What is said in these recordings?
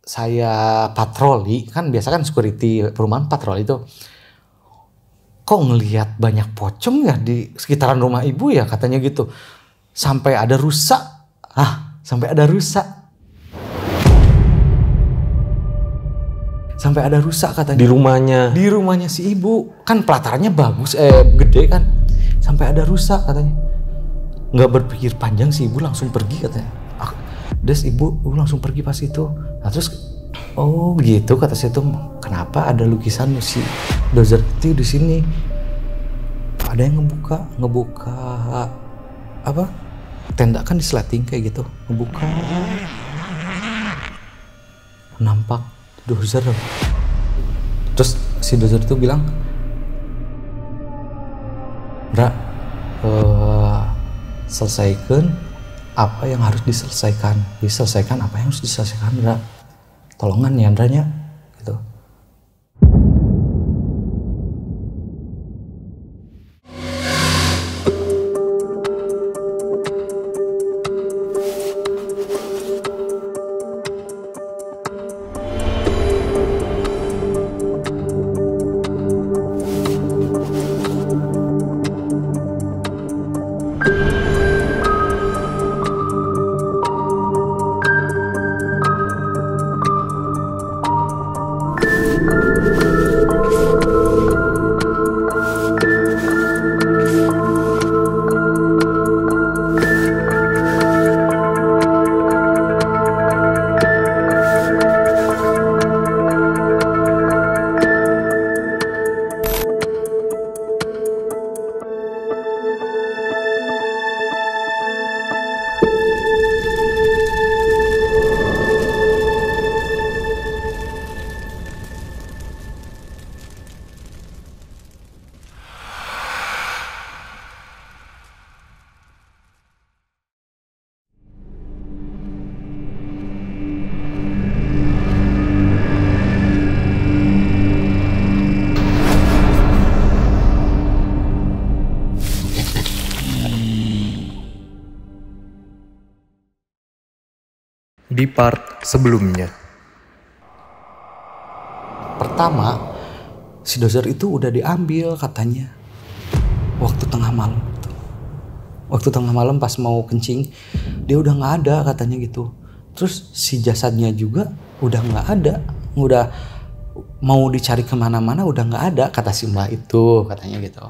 saya patroli, kan biasa kan security perumahan patroli itu, kok ngelihat banyak pocong ya di sekitaran rumah ibu ya katanya gitu, sampai ada rusak, sampai ada rusak katanya di rumahnya si ibu, kan pelatarannya bagus, gede kan, sampai ada rusak katanya. Nggak berpikir panjang si ibu langsung pergi katanya. Des ibu langsung pergi pas itu. Nah terus oh gitu kata saya tuh, kenapa ada lukisan si Dozer itu di sini? Ada yang ngebuka apa? Tenda kan di sleting kayak gitu, ngebuka. Nampak Dozer. Terus si Dozer itu bilang, "Ndra, selesaikan apa yang harus diselesaikan apa yang harus diselesaikan, Ndra. Tolongan ya Ndranya," gitu. Di part sebelumnya. Pertama, si Dozer itu udah diambil katanya waktu tengah malam. Waktu tengah malam pas mau kencing, dia udah nggak ada katanya gitu. Terus si jasadnya juga udah nggak ada, udah mau dicari kemana-mana udah nggak ada kata si Mbak itu katanya gitu.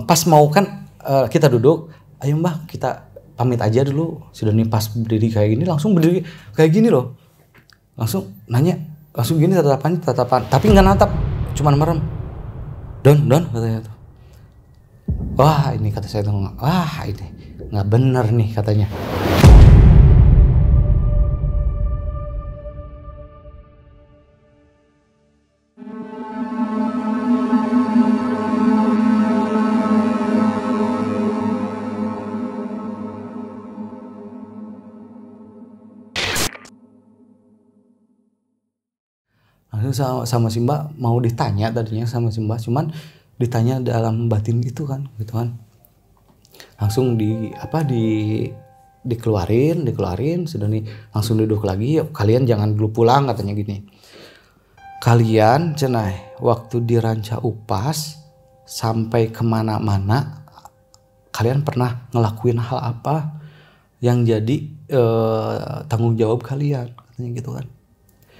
Pas mau kan kita duduk, ayo Mbak kita pamit aja dulu. Sudah nih pas berdiri kayak gini, langsung berdiri kayak gini loh. Langsung nanya, langsung gini tatapan. Tapi nggak natap, cuman merem. Don katanya tuh. Wah ini kata saya tuh, wah ini nggak bener nih katanya. Sama si Mbak mau ditanya tadinya sama si Mbak, cuman ditanya dalam batin gitu kan. Langsung dikeluarin, sudah nih langsung duduk lagi. Kalian jangan dulu pulang katanya gini. Kalian cenah waktu di Ranca Upas sampai kemana-mana, kalian pernah ngelakuin hal apa yang jadi tanggung jawab kalian katanya gitu kan.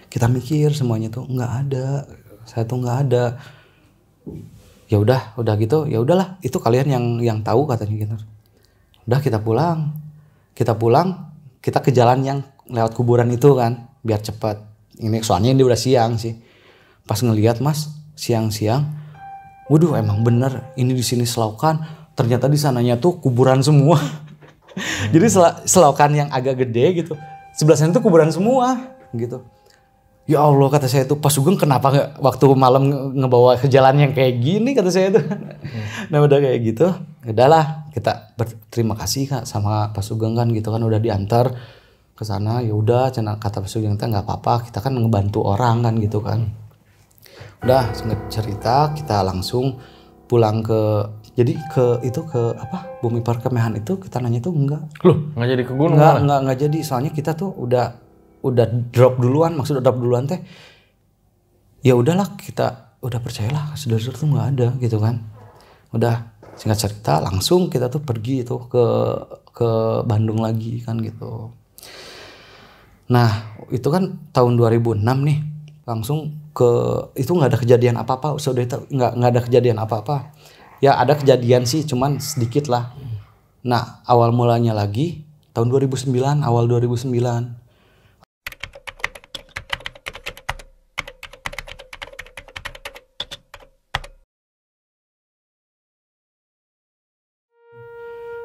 Kita mikir semuanya tuh nggak ada, saya tuh nggak ada. Ya udah gitu, ya udahlah itu kalian yang tahu katanya gitu. Udah kita pulang, kita ke jalan yang lewat kuburan itu kan, biar cepat. Ini soalnya ini udah siang sih. Pas ngelihat Mas siang-siang, waduh emang bener ini di sini selokan, ternyata di sananya tuh kuburan semua. Jadi selokan yang agak gede gitu, sebelah sana tuh kuburan semua gitu. Ya Allah kata saya tuh, Pak Sugeng kenapa gak waktu malam ngebawa ke jalan yang kayak gini kata saya tuh. Nah udah kayak gitu, udahlah kita berterima kasih Kak sama Pak Sugeng kan gitu kan, udah diantar ke sana. Ya udah kata Pak Sugeng nggak apa-apa, kita kan ngebantu orang kan gitu kan. Udah singkat cerita kita langsung pulang ke Bumi Perkemahan itu. Kita nanya tuh enggak. Loh nggak jadi ke gunung? Nggak jadi, soalnya kita tuh udah udah drop duluan, maksud drop duluan teh ya udahlah, kita udah percayalah saudara-saudara tuh nggak ada gitu kan. Udah singkat cerita langsung kita tuh pergi itu ke Bandung lagi kan gitu. Nah itu kan tahun 2006 nih, langsung ke itu nggak ada kejadian apa-apa, sudah itu nggak ada kejadian apa-apa. Ya ada kejadian sih, cuman sedikit lah. Nah awal mulanya lagi tahun 2009, awal 2009.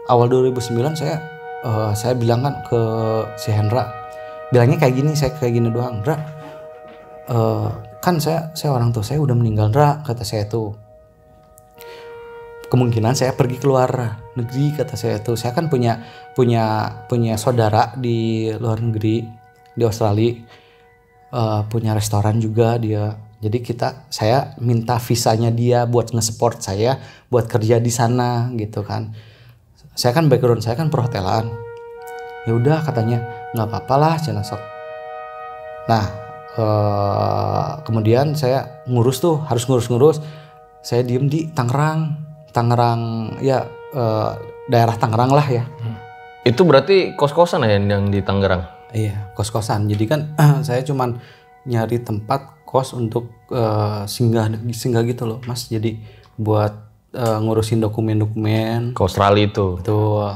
Awal 2009 saya bilang kan ke si Hendra, bilangnya kayak gini, saya kayak gini doang, Ndra, kan saya orang tua saya udah meninggal, Ndra, kata saya tuh. Kemungkinan saya pergi keluar negeri, kata saya tuh. Saya kan punya saudara di luar negeri, di Australia, punya restoran juga dia. Jadi saya minta visanya dia buat nge-support saya buat kerja di sana gitu kan. Saya kan background saya kan perhotelan. Ya udah katanya nggak apa-apa lah, cina sok. Nah kemudian saya harus ngurus. Saya diem di Tangerang ya, daerah Tangerang lah ya. Itu berarti kos-kosan ya yang di Tangerang? Iya, kos-kosan. Jadi kan saya cuman nyari tempat kos untuk singgah gitu loh, Mas. Jadi buat ngurusin dokumen-dokumen Ke Australia itu. Betul.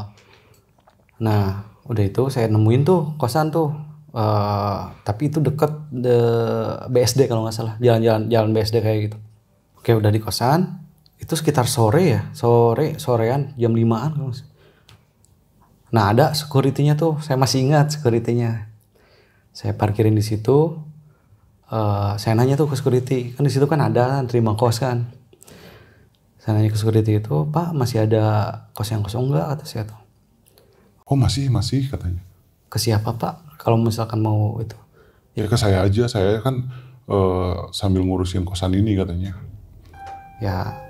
Nah udah itu saya nemuin tuh kosan tuh, tapi itu deket BSD kalau nggak salah, jalan BSD kayak gitu. Oke, udah di kosan itu sekitar sorean jam 5-an kalau nggak salah. Nah ada security-nya tuh, saya masih ingat security-nya. Saya parkirin di situ, saya nanya tuh ke security, kan di situ kan ada terima kos kan. Saya nanya ke security itu, Pak masih ada kos yang kosong nggak, kata saya tuh. Oh masih katanya. Ke siapa Pak? Kalau misalkan mau itu. Ya ke saya aja, saya kan sambil ngurusin kosan ini katanya. Ya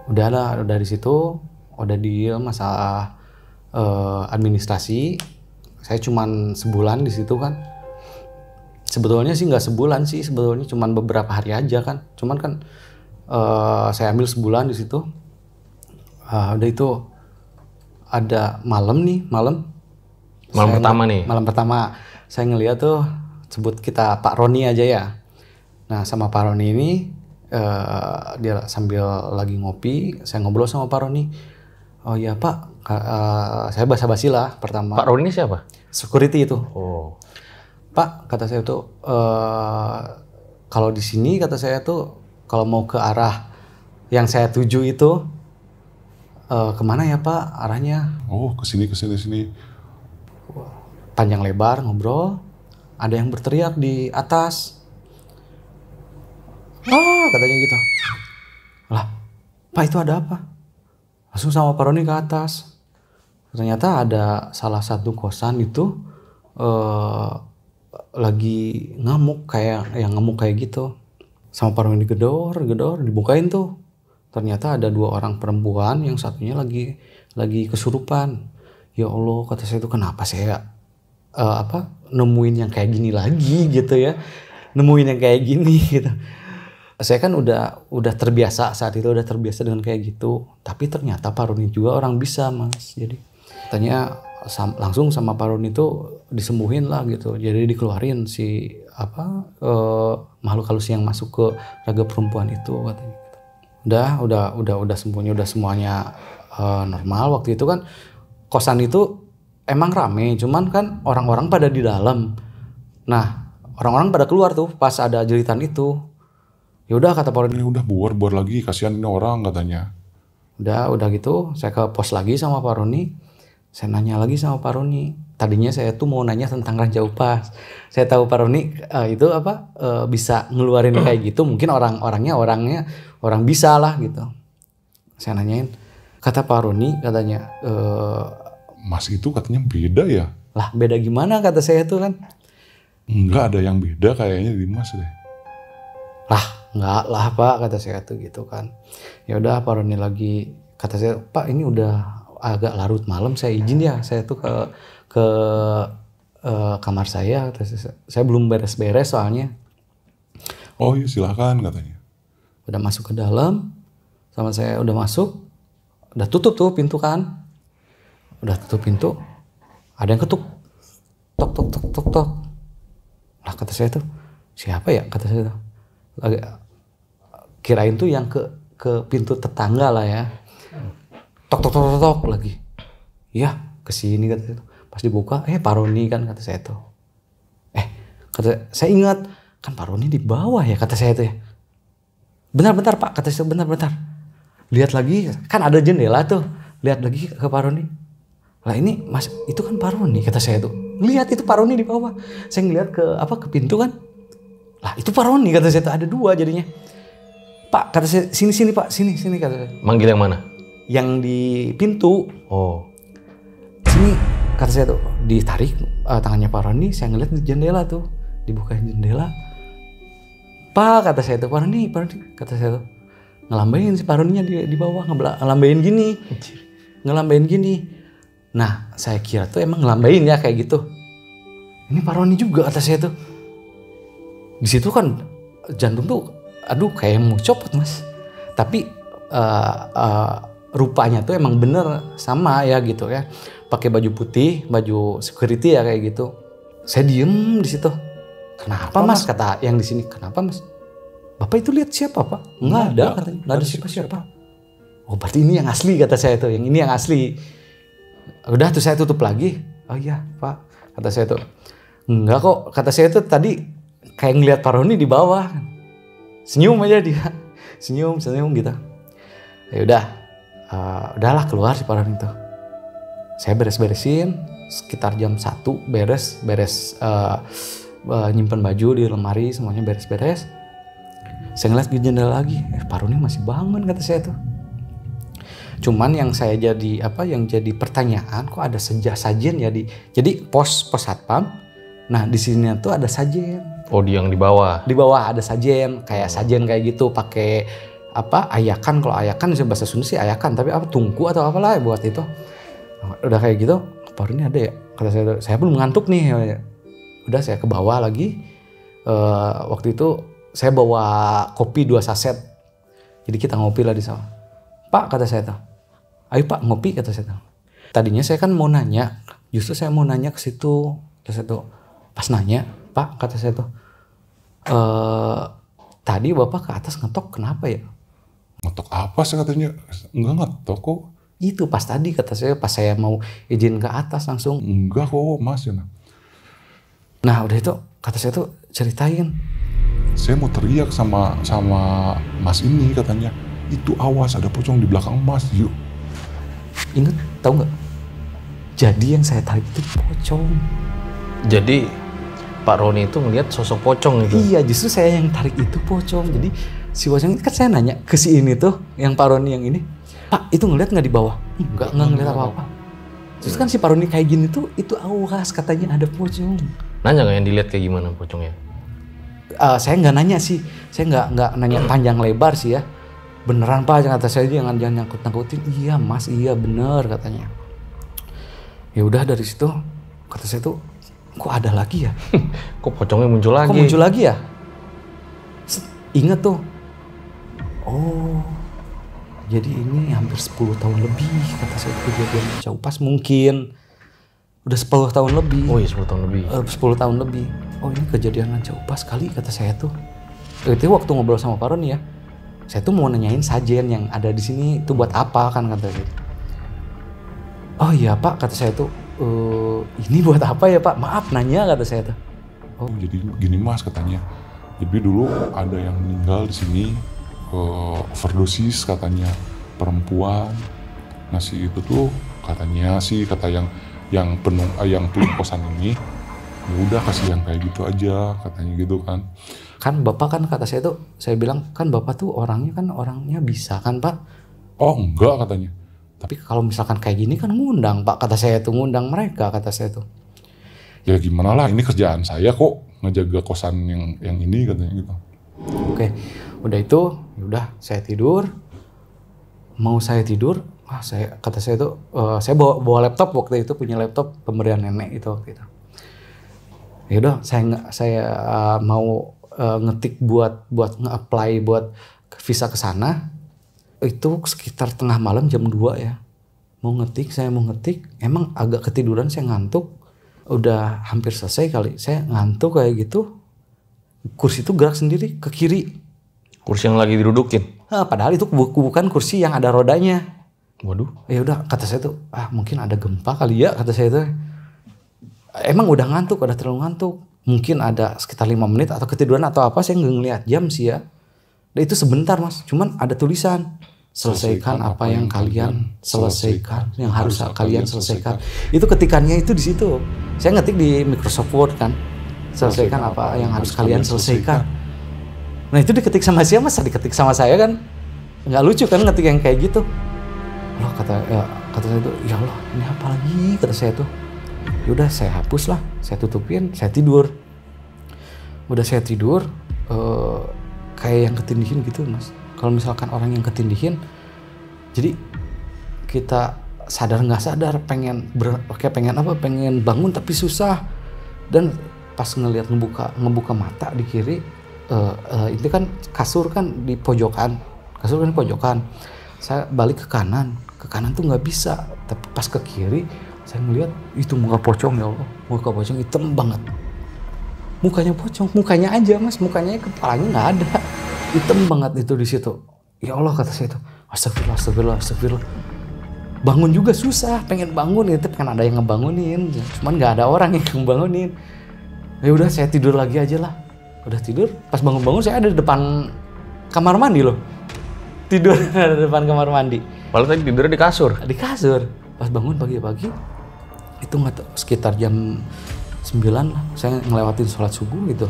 udahlah, udah di situ, udah deal masalah administrasi. Saya cuman sebulan di situ kan. Sebetulnya sih nggak sebulan sih, sebetulnya cuman beberapa hari aja kan. Cuman kan saya ambil sebulan di situ. Udah itu ada malam pertama saya ngeliat tuh, sebut kita Pak Roni aja ya. Nah sama Pak Roni ini dia sambil lagi ngopi, saya ngobrol sama Pak Roni. Oh iya Pak, saya basa-basi lah pertama. Pak Roni siapa? Security itu. Oh. Pak, kata saya tuh, kalau di sini kata saya tuh, kalau mau ke arah yang saya tuju itu, kemana ya Pak arahnya? Oh kesini. Panjang lebar ngobrol, ada yang berteriak di atas. Katanya gitu. Lah, Pak itu ada apa? Langsung sama Pak Roni ke atas. Ternyata ada salah satu kosan itu lagi ngamuk kayak gitu. Sama Pak Roni gedor, dibukain tuh. Ternyata ada 2 orang perempuan, yang satunya lagi kesurupan. Ya Allah, kata saya itu kenapa saya nemuin yang kayak gini lagi gitu ya. Nemuin yang kayak gini gitu. Saya kan udah terbiasa saat itu, udah terbiasa dengan kayak gitu. Tapi ternyata Pak Roni juga orang bisa, Mas. Jadi katanya langsung sama Pak Roni itu disembuhin lah gitu. Jadi dikeluarin si makhluk halus yang masuk ke raga perempuan itu katanya. Udah sembuhnya, udah semuanya normal. Waktu itu kan kosan itu emang rame, cuman kan orang-orang pada di dalam. Nah orang-orang pada keluar tuh pas ada jeritan itu. Ya udah kata Pak Roni, udah buar lagi, kasihan ini orang katanya. Udah gitu saya ke pos lagi sama Pak Roni. Saya nanya lagi sama Pak Roni. Tadinya saya tuh mau nanya tentang Raja Upas. Saya tahu Pak Roni itu bisa ngeluarin kayak gitu. Mungkin orangnya orang bisa lah gitu. Saya nanyain. Kata Pak Roni katanya, Mas itu katanya beda ya? Lah beda gimana kata saya tuh kan? Enggak ada yang beda kayaknya di Mas deh. Lah enggak lah Pak, kata saya tuh gitu kan. Ya udah Pak Roni lagi, kata saya, Pak ini udah agak larut malam, saya izin ya saya tuh ke kamar saya, saya belum beres-beres soalnya. Oh iya silakan katanya. Udah masuk ke dalam, sama saya udah masuk, udah tutup tuh pintu kan. Udah tutup pintu, ada yang ketuk. Tok tok tok tok tok. Lah kata saya tuh, siapa ya kata saya tuh. Lagi kirain tuh yang ke pintu tetangga lah ya. Tok tok tok tok, tok lagi. Iya, kesini kata saya tuh. Pas dibuka, Pak Roni kan kata saya tuh. Kata saya ingat, kan Pak Roni di bawah ya kata saya tuh ya. Bentar-bentar Pak, kata saya bentar-bentar. Lihat lagi, kan ada jendela tuh. Lihat lagi ke Pak Roni. Lah ini Mas, itu kan Pak Roni kata saya tuh. Lihat itu Pak Roni di bawah. Saya ngeliat ke pintu kan. Lah itu Pak Roni kata saya tuh, ada dua jadinya. Pak kata saya, sini Pak, sini kata saya. Manggil yang mana? Yang di pintu. Oh. Sini kata saya tuh, ditarik tangannya Pak Roni, saya ngeliat di jendela tuh. Dibukain jendela. Pak kata saya tuh, Pak Roni kata saya tuh. Ngelambain si Pak Roninya di bawah, ngelambain gini. Ngelambain gini. Nah, saya kira tuh emang ngelambain ya kayak gitu. Ini Pak Roni juga kata saya tuh. Di situ kan jantung tuh, aduh kayak mau copot Mas. Tapi rupanya tuh emang bener sama ya gitu ya. Pakai baju putih, baju security ya kayak gitu. Saya diem di situ. Kenapa Mas? Kata yang di sini. Kenapa Mas? Bapak itu lihat siapa Pak? Nggak ada katanya. Nggak ada siapa-siapa. Oh berarti ini yang asli kata saya tuh. Yang ini yang asli. Udah tuh saya tutup lagi. Oh iya Pak, kata saya tuh. Enggak kok, kata saya tuh tadi kayak ngeliat Pak Roni di bawah. Senyum aja dia. Senyum gitu. Ya udah, udahlah keluar si Pak Roni tuh. Saya beres-beresin sekitar jam 1 beres nyimpen baju di lemari, semuanya beres-beres. Saya ngeliat di jendela lagi, Pak Roni masih bangun kata saya tuh. Cuman yang jadi pertanyaan, kok ada sajen ya jadi pos satpam. Nah di sini tuh ada sajen. Oh di yang di bawah. Di bawah ada sajen, kayak sajen kayak gitu, pakai ayakan. Kalau ayakan bahasa Sunda sih ayakan, tapi tungku atau apalah buat itu. Udah kayak gitu, Pak Roni ada ya? Kata saya belum ngantuk nih. Udah saya ke bawah lagi. Waktu itu saya bawa kopi 2 saset. Jadi kita ngopi lah di sana. Pak kata saya tuh, ayo Pak ngopi kata saya tuh. Tadinya saya kan mau nanya, justru saya mau nanya ke situ. Kata saya tuh, pas nanya, Pak kata saya tuh, tadi Bapak ke atas ngetok kenapa ya? Ngetok apa sih katanya? Enggak ngetok kok. Itu pas tadi kata saya, pas saya mau izin ke atas langsung. Enggak kok Mas ya. Nah udah itu kata saya tuh ceritain. Saya mau teriak sama Mas ini katanya. Itu awas ada pocong di belakang Mas, yuk. Ingat, tahu nggak? Jadi yang saya tarik itu pocong. Jadi Pak Roni itu ngeliat sosok pocong itu. Iya, justru saya yang tarik itu pocong. Jadi si pocong itu kan saya nanya ke si ini tuh, yang Pak Roni yang ini, Pak itu ngeliat nggak di bawah? Nggak ngeliat apa-apa. Terus kan si Pak Roni kayak gini tuh, itu awas katanya ada pocong. Nanya nggak yang dilihat kayak gimana pocongnya? Saya nggak nanya sih, saya nggak nanya panjang lebar sih ya. Beneran Pak, kata saya jangan nyangkut-nyangkutin. Iya Mas, iya bener katanya. Ya udah dari situ kata saya tuh, kok ada lagi ya? Kok pocongnya muncul lagi? Kok muncul lagi ya? Ingat tuh. Oh, jadi ini hampir 10 tahun lebih kata saya kejadian Ranca Upas mungkin. Udah 10 tahun lebih. Oh iya 10 tahun lebih. 10 tahun lebih. Oh ini kejadian Ranca Upas kali kata saya tuh. Itu waktu ngobrol sama Pak Roni ya. Saya tuh mau nanyain sajen yang ada di sini itu buat apa kan kata saya. Oh iya Pak kata saya tuh, ini buat apa ya Pak? Maaf nanya kata saya tuh. Oh jadi gini Mas katanya. Jadi dulu ada yang meninggal di sini overdosis katanya perempuan. Nah si itu tuh katanya sih kata yang punya kosan ini, ya udah kasih yang kayak gitu aja katanya gitu kan. Kan Bapak kan kata saya tuh, saya bilang kan Bapak tuh orangnya bisa kan Pak? Oh enggak katanya. Tapi kalau misalkan kayak gini kan ngundang Pak, kata saya tuh ngundang mereka kata saya tuh. Ya gimana lah ini kerjaan saya kok ngejaga kosan yang ini katanya gitu. Oke, udah itu, udah saya tidur. Mau saya tidur, kata saya tuh, saya bawa laptop waktu itu, punya laptop pemberian nenek itu waktu itu. Ya udah saya mau ngetik buat nge-apply buat visa ke sana. Itu sekitar tengah malam jam 2 ya. Saya mau ngetik, emang agak ketiduran, saya ngantuk. Udah hampir selesai kali, saya ngantuk kayak gitu. Kursi itu gerak sendiri ke kiri. Kursi yang lagi didudukin. Padahal itu bukan kursi yang ada rodanya. Waduh. Ya udah, kata saya tuh, mungkin ada gempa kali ya, kata saya tuh. Emang udah ngantuk, udah terlalu ngantuk. Mungkin ada sekitar 5 menit atau ketiduran atau apa, saya nggak ngeliat jam sih ya. Dan itu sebentar mas, cuman ada tulisan. Selesaikan apa yang kalian selesaikan, yang harus kalian selesaikan. Itu ketikannya itu di situ. Saya ngetik di Microsoft Word kan. Selesaikan apa yang harus kalian selesaikan. Nah itu diketik sama siapa? Masa diketik sama saya kan? Nggak lucu kan ngetik yang kayak gitu. Loh kata saya tuh, ya Allah ini apa lagi, kata saya tuh. Yaudah saya hapus lah, saya tutupin, saya tidur. Udah saya tidur, kayak yang ketindihin gitu mas. Kalau misalkan orang yang ketindihin, jadi kita sadar nggak sadar pengen bangun tapi susah. Dan pas ngelihat ngebuka mata di kiri, itu kan kasur kan di pojokan, saya balik ke kanan tuh nggak bisa, tapi pas ke kiri saya ngelihat itu muka pocong, ya Allah, muka pocong hitam banget, mukanya pocong, mukanya aja mas, mukanya kepalanya nggak ada, hitam banget itu di situ. Ya Allah kata saya itu, astagfirullah. Bangun juga susah, pengen bangun itu kan ada yang ngebangunin, cuman nggak ada orang yang ngebangunin. Ya udah saya tidur lagi aja lah. Udah tidur, pas bangun saya ada di depan kamar mandi loh. Tidur ada di depan kamar mandi. Padahal tadi tidurnya di kasur. Di kasur. Pas bangun pagi-pagi, itu nggak tahu sekitar jam 9 lah. Saya ngelewatin sholat subuh gitu.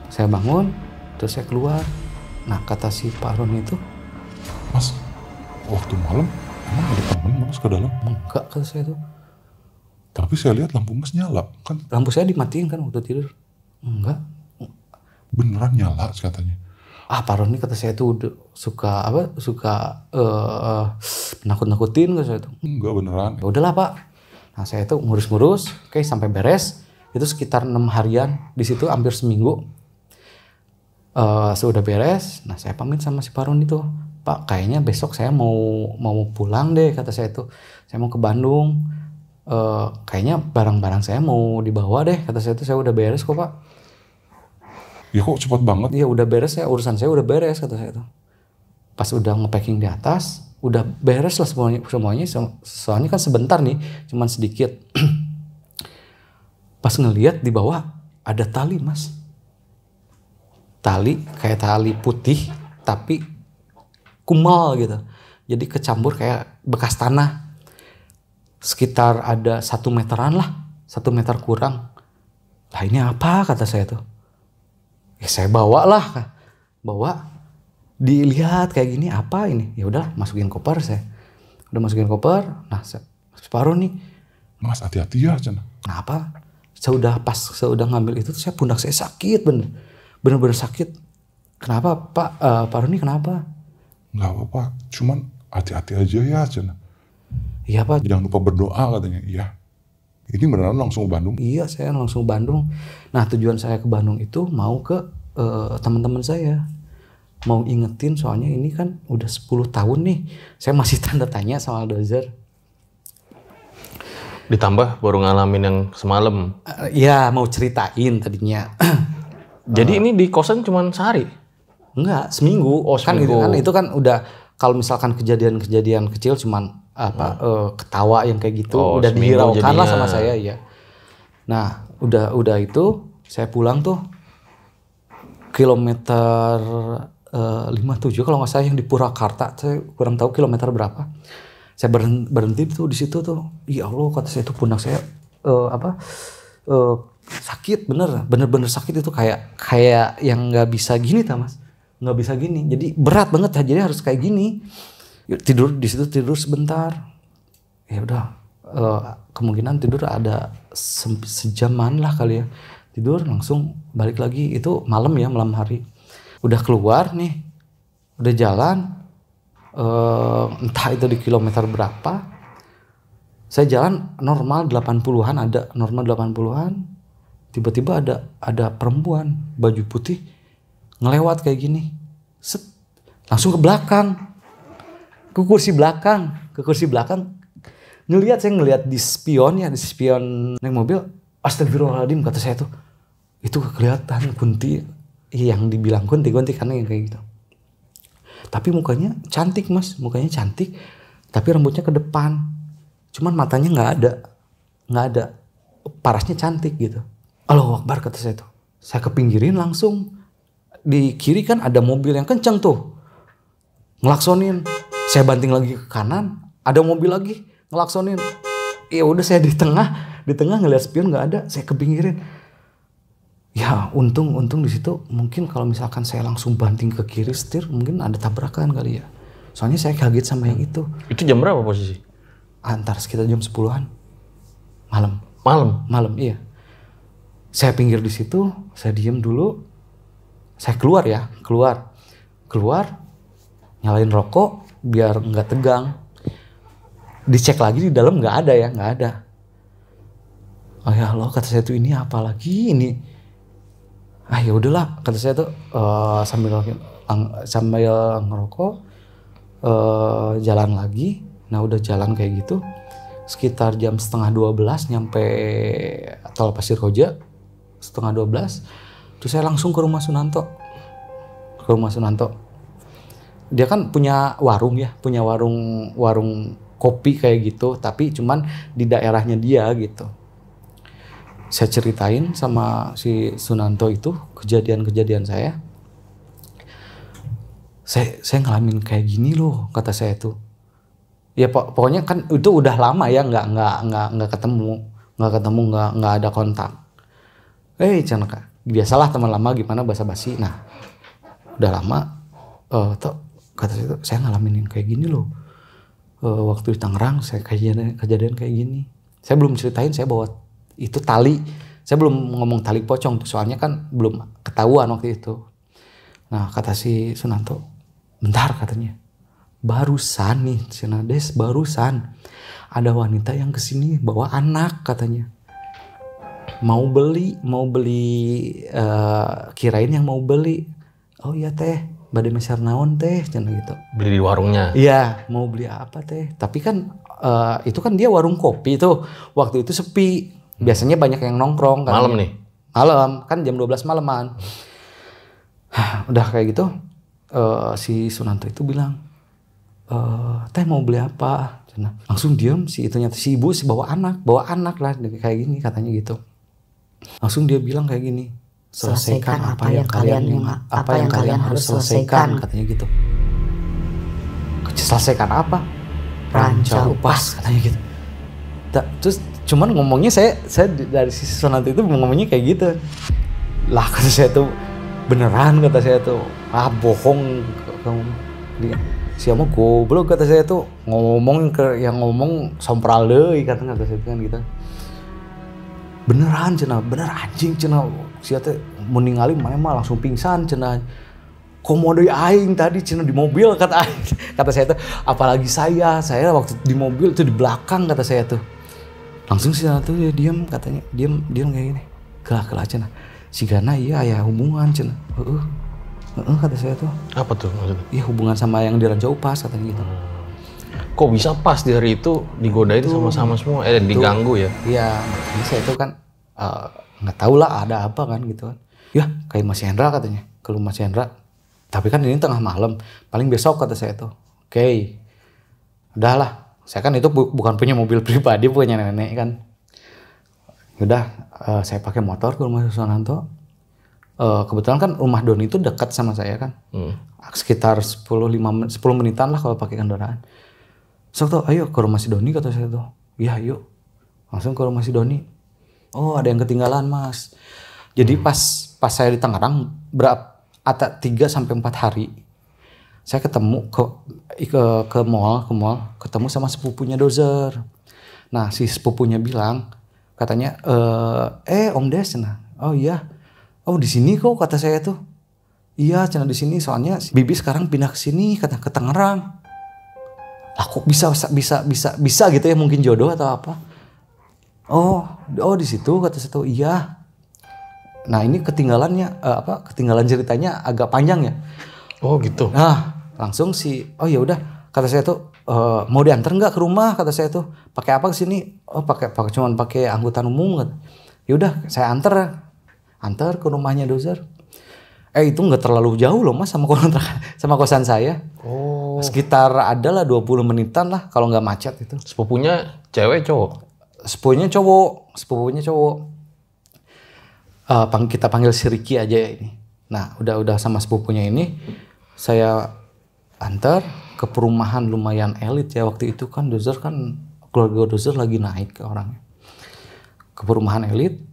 Saya bangun, terus saya keluar. Nah kata si Pak Ron itu, Mas, waktu malam emang ada temen mas ke dalam? Enggak, kata saya tuh. Tapi saya lihat lampu mas nyala kan? Lampu saya dimatiin kan waktu tidur. Enggak. Beneran nyala katanya. Pak Ron ini kata saya tuh udah suka nakut-nakutin kata saya tuh. Enggak beneran. Ya udahlah Pak. Nah saya tuh ngurus-ngurus, oke sampai beres. Itu sekitar 6 harian di situ, hampir seminggu. Sudah beres, nah saya pamit sama si Pak Ron itu. Pak, kayaknya besok saya mau pulang deh, kata saya tuh. Saya mau ke Bandung. Kayaknya barang-barang saya mau dibawa deh, kata saya tuh. Saya udah beres kok Pak. Ya kok cepat banget? Iya udah beres ya, urusan saya udah beres, kata saya tuh. Pas udah nge-packing di atas, udah beres lah semuanya. Soalnya kan sebentar nih, cuman sedikit. Pas ngelihat di bawah ada tali mas. Tali kayak tali putih tapi kumal gitu. Jadi kecampur kayak bekas tanah. Sekitar ada 1 meteran lah, 1 meter kurang. Lah ini apa, kata saya tuh. Ya saya bawa, dilihat kayak gini, apa ini? Ya udah masukin koper saya. Udah masukin koper. Nah, separuh nih. Mas hati-hati ya Cina. Kenapa? Saya udah ngambil itu saya pundak saya sakit bener-bener sakit. Kenapa Pak Roni kenapa? Nggak apa-apa, cuman hati-hati aja ya Cina. Iya Pak. Jangan lupa berdoa katanya. Iya. Ini beneran langsung ke Bandung? Iya saya langsung ke Bandung. Nah tujuan saya ke Bandung itu mau ke teman-teman saya. Mau ingetin soalnya ini kan udah 10 tahun nih. Saya masih tanda tanya sama Dozer. Ditambah baru ngalamin yang semalam. Iya mau ceritain tadinya. Jadi ini di kosan cuma sehari? Enggak, seminggu. Oh, seminggu. Kan itu kan udah kalau misalkan kejadian kecil cuman ketawa yang kayak gitu udah dihiraukan lah sama saya ya. Nah, udah itu saya pulang tuh kilometer 57 kalau nggak salah yang di Purwakarta. Saya kurang tahu kilometer berapa. Saya berhenti tuh di situ tuh. Ya Allah, kata saya tuh pundak saya sakit bener sakit itu kayak yang nggak bisa gini Mas, nggak bisa gini, jadi berat banget jadi harus kayak gini. Tidur di situ, tidur sebentar, ya udah kemungkinan tidur ada sejaman lah kali ya, tidur langsung balik lagi. Itu malam hari, udah keluar nih, udah jalan entah itu di kilometer berapa. Saya jalan normal 80-an, ada normal 80-an. tiba-tiba ada perempuan baju putih ngelewat kayak gini. Set, langsung ke belakang. Ke kursi belakang. Saya ngelihat di spion naik mobil. Astagfirullahaladzim, kata saya tuh. Itu kelihatan Kunti, yang dibilang Kunti karena yang kayak gitu. Tapi mukanya cantik mas, tapi rambutnya ke depan. Cuman matanya nggak ada. Parasnya cantik gitu. Allahu Akbar, kata saya tuh. Saya kepinggirin langsung. Di kiri kan ada mobil yang kencang tuh. Ngelaksonin. Saya banting lagi ke kanan, ada mobil lagi ngelaksonin. Ya udah saya di tengah ngeliat spion nggak ada, saya kepinggirin. Ya untung di situ mungkin kalau misalkan saya langsung banting ke kiri setir mungkin ada tabrakan kali ya. Soalnya saya kaget sama yang itu. Itu jam berapa posisi? Antar sekitar jam 10-an. Malam, iya. Saya pinggir di situ, saya diem dulu. Saya keluar, nyalain rokok biar nggak tegang. Dicek lagi di dalam nggak ada. Oh ya Allah, kata saya tuh ini apa lagi ini? Ya udahlah, kata saya tuh sambil ngerokok jalan lagi. Nah udah jalan kayak gitu, sekitar jam 11:30 nyampe Tol Pasir Koja, 11:30. Terus saya langsung ke rumah Sunanto. Dia kan punya warung kopi kayak gitu, tapi cuman di daerahnya dia gitu. Saya ceritain sama si Sunanto itu kejadian saya. Saya ngalamin kayak gini loh, kata saya tuh. Ya pokoknya kan itu udah lama ya nggak ketemu, nggak ada kontak. Cenaka. Biasalah teman lama gimana basa-basi. Nah, udah lama kata saya tuh, saya ngalamin kayak gini loh. Waktu di Tangerang saya kejadian kayak gini. Saya belum ceritain saya bawa itu tali. Saya belum ngomong tali pocong tuh, soalnya kan belum ketahuan waktu itu. Nah, kata si Sunanto, bentar katanya. Barusan nih, Sinades, barusan ada wanita yang kesini bawa anak katanya. Mau beli, kirain yang mau beli. Oh iya teh, bade meser naon teh, cina gitu. Beli di warungnya? Iya, mau beli apa teh. Tapi kan itu kan dia warung kopi tuh. Waktu itu sepi. Biasanya banyak yang nongkrong kan. Malam nih? Malam, kan jam 12 malaman. Udah kayak gitu, si Sunanto itu bilang, teh mau beli apa? Langsung diem si ibu bawa anak lah kayak gini katanya gitu. Langsung dia bilang kayak gini, selesaikan apa yang kalian harus selesaikan katanya gitu. Selesaikan apa? Ranca upas katanya gitu. Terus cuman ngomongnya saya dari sisi Sunanto itu ngomongnya kayak gitu. Lah kata saya tuh beneran, kata saya tuh bohong kamu. Siapa goblok, kata saya tuh ngomong sompral deui kata saya kan gitu. Beneran cenah, bener anjing cenah. Sia teh mun ningali mana mah langsung pingsan cenah. Komodo aing tadi cenah di mobil kata aing. Kata saya tuh apalagi saya waktu di mobil tuh di belakang kata saya tuh. Langsung si tuh dia diam katanya, diam kayak gini. Kelah cenah. Sigana iya aya hubungan cenah. Kata saya tuh. Apa tuh maksudnya? Iya hubungan sama yang di Ranca Upas katanya gitu. Kok bisa pas di hari itu digodain sama-sama semua? Diganggu ya? Iya, makanya saya tuh kan nggak tahu lah ada apa kan gitu kan. Ya kayak Mas Hendra katanya, ke rumah Mas Hendra. Tapi kan ini tengah malam, paling besok kata saya tuh. Oke, udahlah. Saya kan itu bukan punya mobil pribadi, punya nenek kan. Udah, saya pakai motor ke rumah Sunanto. Kebetulan kan rumah Doni itu dekat sama saya kan. Sekitar 10 menitan lah kalau pakai kendaraan. So tuh, ayo ke rumah si Doni kata saya tuh. Iya yuk. Langsung ke rumah si Doni. Oh ada yang ketinggalan mas. Jadi pas saya di Tangerang 3-4 hari. Saya ketemu ke mall, ketemu sama sepupunya Dozer. Nah si sepupunya bilang, katanya, Om Des, nah, oh iya, oh di sini kok kata saya tuh, iya cina di sini soalnya Bibi sekarang pindah ke sini kata ke Tangerang. Lah kok bisa gitu ya, mungkin jodoh atau apa? Oh di situ kata saya tuh, iya. Nah ini ketinggalannya ketinggalan ceritanya agak panjang ya. Oh gitu. Nah langsung oh ya udah kata saya tuh mau diantar nggak ke rumah kata saya tuh, pakai apa kesini? Oh pakai cuman pakai angkutan umum kata. Ya udah saya antar ke rumahnya Dozer. Itu nggak terlalu jauh loh mas sama kosan saya. Oh. Sekitar adalah 20 menitan lah kalau nggak macet itu. Sepupunya cewek cowok? Sepupunya cowok. Kita panggil si Ricky aja ya ini. Nah udah sama sepupunya ini saya antar ke perumahan lumayan elit ya waktu itu kan. Dozer kan keluarga Dozer lagi naik orangnya. Ke perumahan elit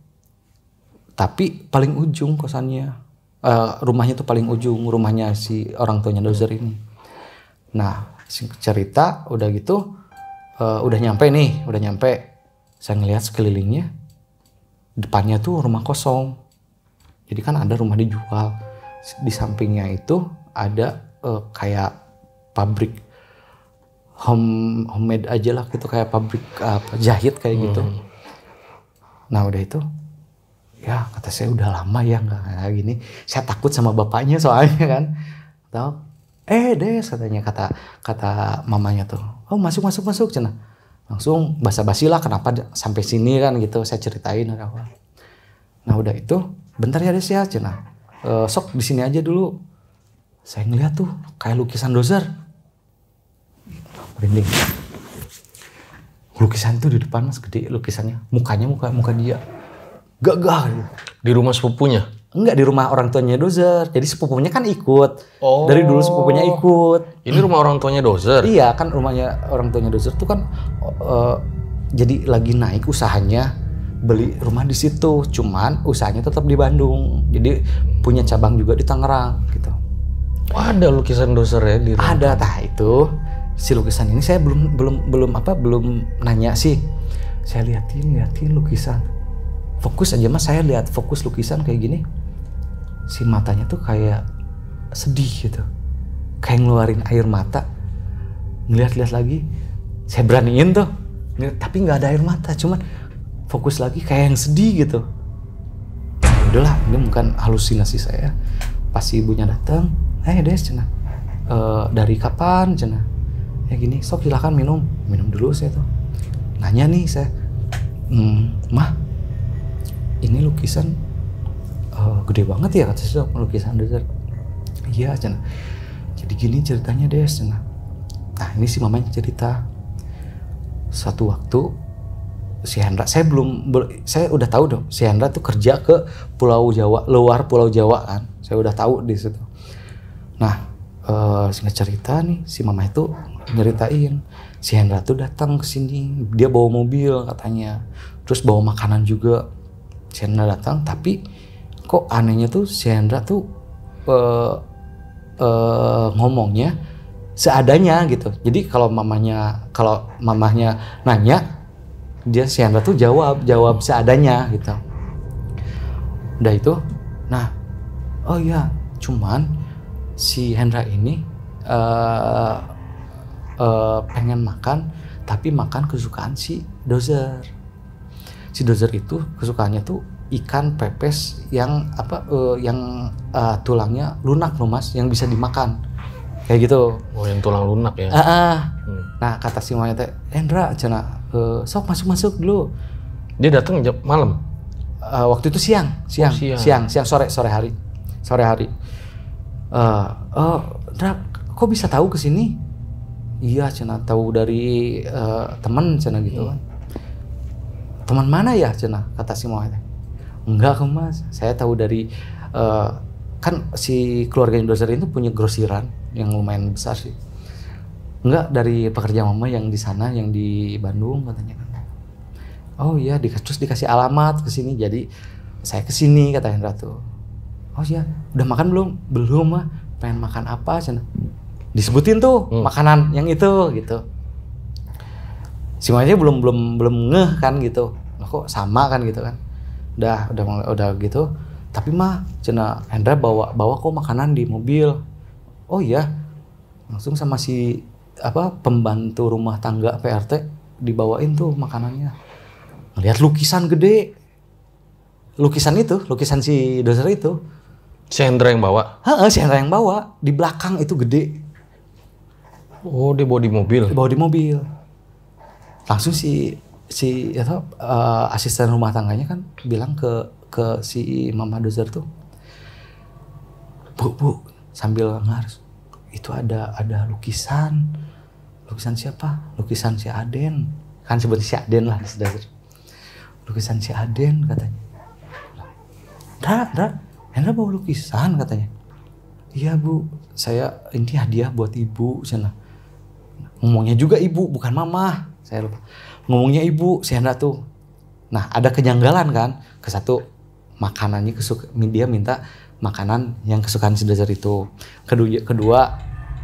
tapi paling ujung kosannya. Rumahnya tuh paling ujung, rumahnya si orang tuanya Dozer ini. Nah cerita udah gitu udah nyampe. Saya ngelihat sekelilingnya depannya tuh rumah kosong. Jadi kan ada rumah dijual. Di sampingnya itu ada kayak pabrik homemade aja lah gitu, kayak pabrik jahit kayak gitu. Nah udah itu ya kata saya udah lama ya nggak kayak gini. Saya takut sama bapaknya soalnya kan. Tahu? Des katanya kata mamanya tuh. Oh masuk cina. Langsung basa-basi lah kenapa sampai sini kan gitu. Saya ceritain. Nah udah itu bentar ya Des ya cina. Sok di sini aja dulu. Saya ngeliat tuh kayak lukisan Dozer. Merinding. Lukisan tuh di depan mas gede lukisannya. Mukanya muka dia. Gagah gitu. Di rumah sepupunya? Enggak, di rumah orang tuanya Dozer. Jadi sepupunya kan ikut. Oh. Dari dulu sepupunya ikut. Ini rumah orang tuanya Dozer? Iya kan rumahnya orang tuanya Dozer tuh kan jadi lagi naik usahanya beli rumah di situ. Cuman usahanya tetap di Bandung. Jadi punya cabang juga di Tangerang gitu. Wah, ada lukisan Dozer ya di rumah? Ada, itu si lukisan ini saya belum nanya sih. Saya liatin lukisan. Fokus aja mas, saya lihat fokus lukisan kayak gini. Si matanya tuh kayak sedih gitu. Kayak ngeluarin air mata. Ngeliat-liat lagi. Saya beraniin tuh. Tapi gak ada air mata. Cuman fokus lagi kayak yang sedih gitu. Udahlah, ini bukan halusinasi saya. Pas ibunya datang, Des cina. Dari kapan cina? Ya gini, sok silakan minum dulu saya tuh. Nanya nih saya, mah, ini lukisan gede banget ya kata saya, lukisan Dozer. Iya cina. Jadi gini ceritanya Des cina. Nah ini si mamanya cerita. Satu waktu si Hendra, saya udah tahu dong si Hendra tuh kerja ke Pulau Jawa, luar Pulau Jawa kan. Saya udah tahu di situ. Nah, singkat cerita nih si mama itu nyeritain si Hendra tuh datang ke sini, dia bawa mobil katanya. Terus bawa makanan juga. Si Hendra datang, tapi kok anehnya tuh si Hendra tuh ngomongnya seadanya gitu. Jadi kalau mamahnya nanya, dia si Hendra tuh jawab seadanya gitu. Udah itu, nah, oh iya, cuman si Hendra ini pengen makan, tapi makan kesukaan si Dozer. Si Dozer itu kesukaannya tuh ikan pepes yang tulangnya lunak loh mas, yang bisa dimakan kayak gitu. Oh yang tulang lunak ya? Nah kata si mamanya teh, Hendra cina sok masuk dulu. Dia datang malam? Waktu itu siang sore hari. Hendra kok bisa tahu kesini? Iya cina, tahu dari teman cina gitu kan. Teman mana ya cina, kata si mamanya. Enggak mas, saya tahu dari kan si keluarga Dozer itu punya grosiran yang lumayan besar sih. Enggak, dari pekerja mama yang di sana, yang di Bandung katanya kan. Oh iya, terus dikasih alamat ke sini. Jadi saya ke sini kata Hendra tuh. Oh iya, udah makan belum? Belum mah. Pengen makan apa cina? Disebutin tuh makanan yang itu gitu. Si mamanya belum ngeh kan gitu. Nah, kok sama kan gitu kan. Udah gitu. Tapi mah cina Hendra bawa kok makanan di mobil. Oh iya. Langsung sama si pembantu rumah tangga PRT dibawain tuh makanannya. Ngeliat lukisan gede. lukisan si Dozer itu. Si Hendra yang bawa? Si Hendra yang bawa, di belakang itu gede. Oh, dia bawa di mobil? Bawa di mobil. Langsung asisten rumah tangganya kan bilang ke si Mama Dozer tuh, Bu, sambil ngarus, itu ada lukisan siapa? Lukisan si Aden, kan sebut si Aden lah, lukisan si Aden katanya. Hendra bawa lukisan katanya. Iya Bu, saya ini hadiah buat Ibu sana. Ngomongnya juga Ibu, bukan Mama. Saya lupa. Ngomongnya Ibu, si Hendra tuh. Nah, ada kejanggalan kan? Makanannya dia minta makanan yang kesukaan si Dozer itu. Kedua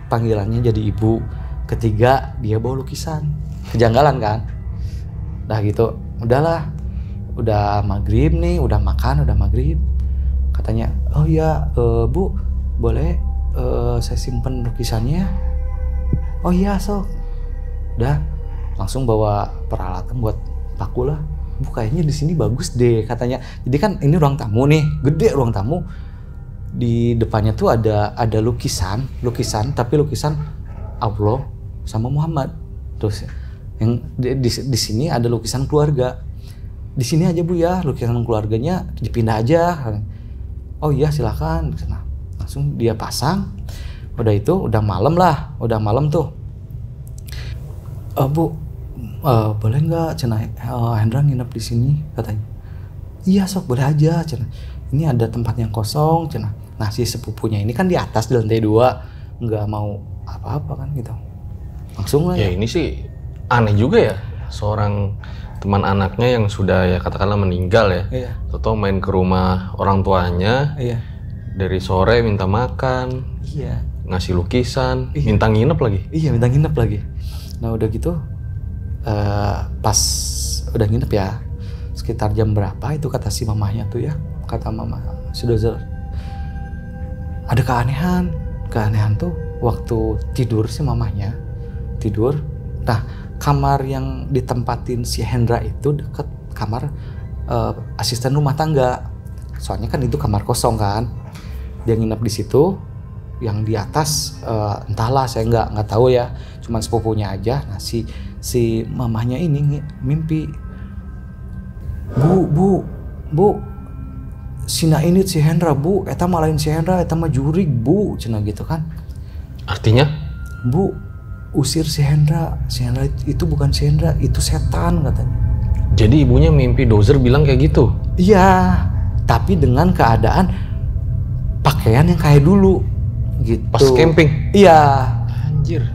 panggilannya jadi Ibu. Ketiga dia bawa lukisan. Kejanggalan kan? Dah gitu. Udahlah. Udah maghrib nih, udah makan, udah maghrib. Katanya, oh iya Bu, boleh saya simpen lukisannya? Oh iya sok. Udah langsung bawa peralatan buat paku lah. Bu, kayaknya di sini bagus deh katanya. Jadi kan ini ruang tamu nih, gede ruang tamu. Di depannya tuh ada lukisan tapi lukisan Allah sama Muhammad. Terus yang di sini ada lukisan keluarga. Di sini aja Bu ya, lukisan keluarganya dipindah aja. Oh iya silakan. Nah, langsung dia pasang. Udah itu udah malam tuh. Bu, boleh nggak cenah Hendra nginep di sini katanya. Iya sok boleh aja cenah. Ini ada tempat yang kosong cenah. Nah si sepupunya ini kan di atas di lantai 2, nggak mau apa-apa kan gitu. Langsung lah. Ya ini sih aneh juga ya, seorang teman anaknya yang sudah ya katakanlah meninggal ya. Iya. Atau main ke rumah orang tuanya. Iya. Dari sore minta makan. Iya. Ngasih lukisan, minta nginep lagi. Iya, minta nginep lagi. Nah udah gitu pas udah nginep ya sekitar jam berapa itu kata si mamahnya tuh ya, kata mama si Dozer, ada keanehan tuh waktu tidur si mamahnya tidur. Nah kamar yang ditempatin si Hendra itu deket kamar asisten rumah tangga, soalnya kan itu kamar kosong kan, dia nginep di situ. Yang di atas entahlah, saya nggak tahu ya, cuman sepupunya aja. Nah si mamahnya ini mimpi, bu sina ini si Hendra Bu, eta mah lain si Hendra, eta mah jurig Bu, cenah gitu kan. Artinya? Bu, usir si Hendra itu bukan si Hendra, itu setan katanya. Jadi ibunya mimpi Dozer bilang kayak gitu? Iya, tapi dengan keadaan pakaian yang kayak dulu gitu. Pas camping? Iya. Anjir.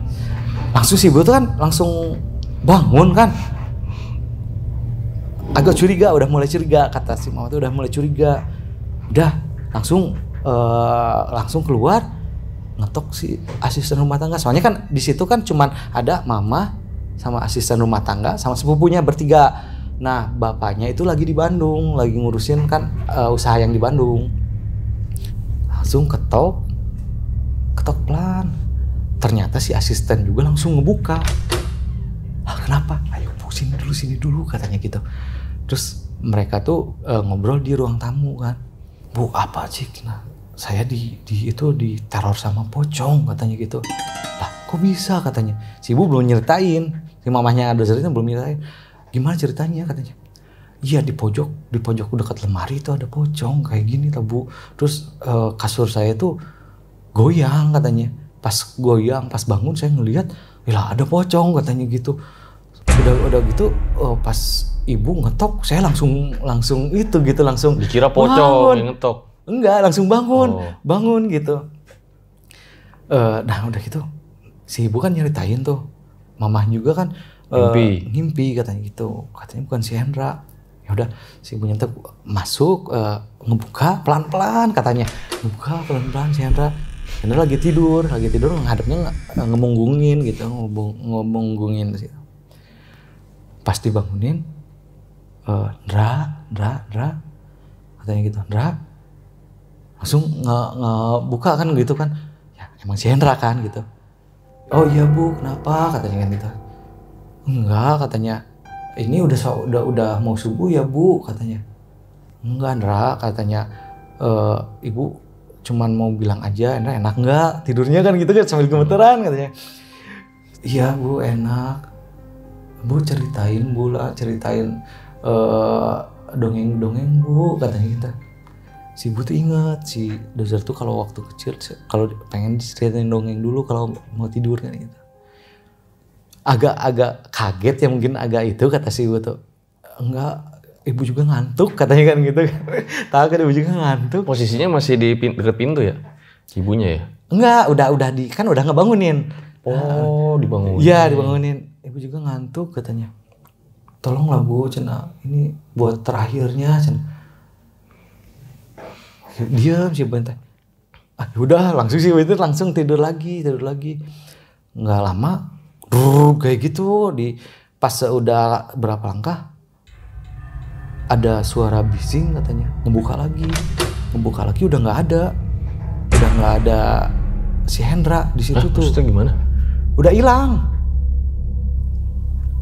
Langsung si ibu tuh kan langsung bangun kan. Agak curiga, udah mulai curiga, kata si mama tuh udah mulai curiga. Udah langsung keluar ngetok si asisten rumah tangga. Soalnya kan di situ kan cuman ada mama sama asisten rumah tangga sama sepupunya bertiga. Nah, bapaknya itu lagi di Bandung, lagi ngurusin kan usaha yang di Bandung. Langsung ketok pelan. Ternyata si asisten juga langsung ngebuka. Kenapa? Ayo Bu, sini dulu katanya gitu. Terus mereka tuh ngobrol di ruang tamu kan. Bu, apa sih? Nah, saya diteror sama pocong katanya gitu. Lah, kok bisa katanya? Si ibu belum nyeritain. Si mamahnya Dozer itu belum nyeritain. Gimana ceritanya katanya? Iya, di pojok dekat lemari itu ada pocong kayak gini lah Bu. Terus kasur saya tuh goyang katanya. Pas goyang, pas bangun saya ngelihat, lah ada pocong katanya gitu. Udah gitu pas ibu ngetok, saya langsung itu gitu langsung. Dikira pocong yang ngetok. Enggak, langsung bangun gitu. Nah udah gitu, si ibu kan nyeritain tuh, mamah juga kan ngimpi katanya gitu. Katanya bukan si Hendra. Ya udah, si ibunya tuh masuk ngebuka pelan-pelan katanya. Ngebuka pelan-pelan si Hendra. Hendra lagi tidur ngadepnya ngemunggungin gitu, ngemunggungin gitu. Pas dibangunin, Ndra, katanya gitu, Ndra, langsung ngebuka kan gitu kan, ya emang si Hendra kan gitu. Oh iya Bu, kenapa katanya kan gitu. Enggak katanya, ini udah mau subuh ya Bu katanya. Enggak Andra, katanya ibu cuman mau bilang aja, Andra enak nggak tidurnya kan gitu kan sambil gemeteran katanya. Iya Bu enak, Bu ceritain Bu lah, ceritain dongeng-dongeng Bu katanya gitu. Si ibu tuh inget, si Dozer tuh kalau waktu kecil kalau pengen diceritain dongeng dulu kalau mau tidur kan gitu. Agak kaget ya mungkin agak itu kata si ibu tuh. Enggak, ibu juga ngantuk katanya kan gitu. Tahu kan ibu juga ngantuk. Posisinya masih di dekat pintu ya? Ibunya ya? Enggak, udah kan udah ngebangunin. Oh, dibangunin. Iya, dibangunin. Ibu juga ngantuk katanya. Tolonglah Bu, cenah. Ini buat terakhirnya cenah. Diam sih bentar. Udah langsung sih itu langsung tidur lagi. Nggak lama, kayak gitu di pas udah berapa langkah ada suara bising katanya. Ngebuka lagi udah nggak ada si Hendra di situ tuh. Maksudnya gimana? Udah hilang.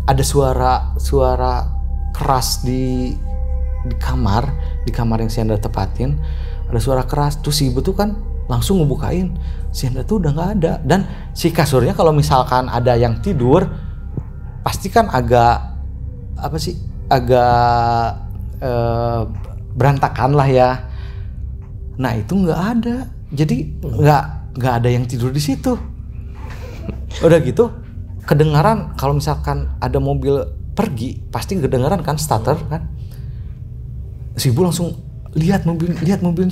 Ada suara keras di kamar yang si Hendra tepatin. Ada suara keras tuh si ibu tuh kan langsung ngebukain, si Hendra tuh udah nggak ada, dan si kasurnya kalau misalkan ada yang tidur pasti kan agak berantakan lah ya. Nah itu nggak ada, jadi nggak ada yang tidur di situ. Udah gitu kedengaran kalau misalkan ada mobil pergi pasti kedengaran kan starter kan. Si ibu langsung lihat mobilnya mobil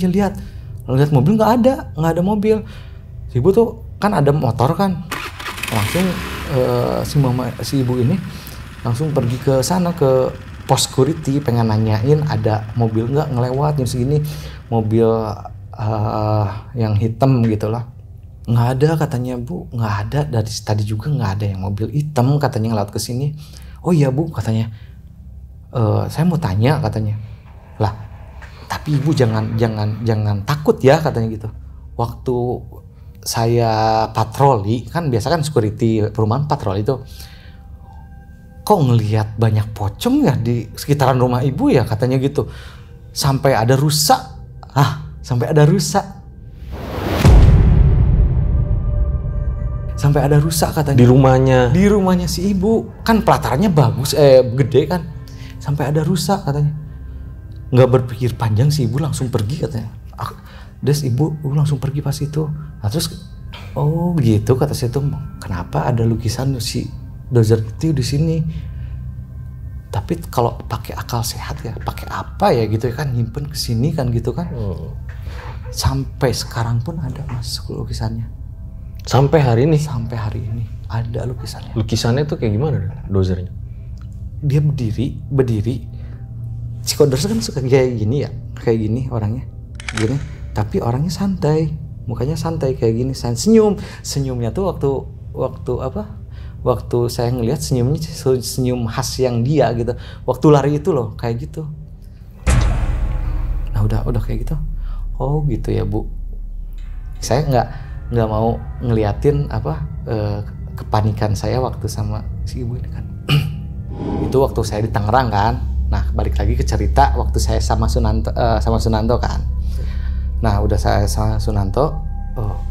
nggak ada mobil. Si ibu tuh kan ada motor kan, langsung si ibu ini langsung pergi ke sana ke pos security pengen nanyain ada mobil nggak ngelewat jam segini, mobil yang hitam gitulah. Nggak ada katanya Bu, nggak ada, dari tadi juga nggak ada yang mobil hitam katanya ngelewat ke sini. Oh iya Bu katanya, saya mau tanya katanya. Lah tapi ibu jangan takut ya katanya gitu. Waktu saya patroli kan biasa kan security perumahan patroli itu, kok ngelihat banyak pocong ya di sekitaran rumah ibu ya katanya gitu. Sampai ada rusa katanya. Di rumahnya si ibu kan pelatarannya bagus gede kan. Sampai ada rusa katanya. Nggak berpikir panjang si ibu langsung pergi katanya. Terus ibu langsung pergi pas itu. Nah terus oh gitu kata saya tuh, kenapa ada lukisan si Dozer itu di sini? Tapi kalau pakai akal sehat ya, pakai apa ya gitu kan, nyimpen ke sini kan gitu kan. Sampai sekarang pun ada Mas lukisannya. Sampai hari ini ada lukisannya. Lukisannya tuh kayak gimana Dozernya? Dia berdiri. Si Dozer kan suka kayak gini ya, kayak gini orangnya, gini. Tapi orangnya santai, mukanya santai kayak gini, senyumnya tuh waktu saya ngelihat senyumnya senyum khas yang dia gitu. Waktu lari itu loh, kayak gitu. Nah udah kayak gitu. Oh gitu ya Bu. Saya nggak mau ngeliatin kepanikan saya waktu sama si ibu ini kan. Itu waktu saya di Tangerang kan. Nah balik lagi ke cerita waktu saya sama Sunanto kan. Nah udah saya sama Sunanto,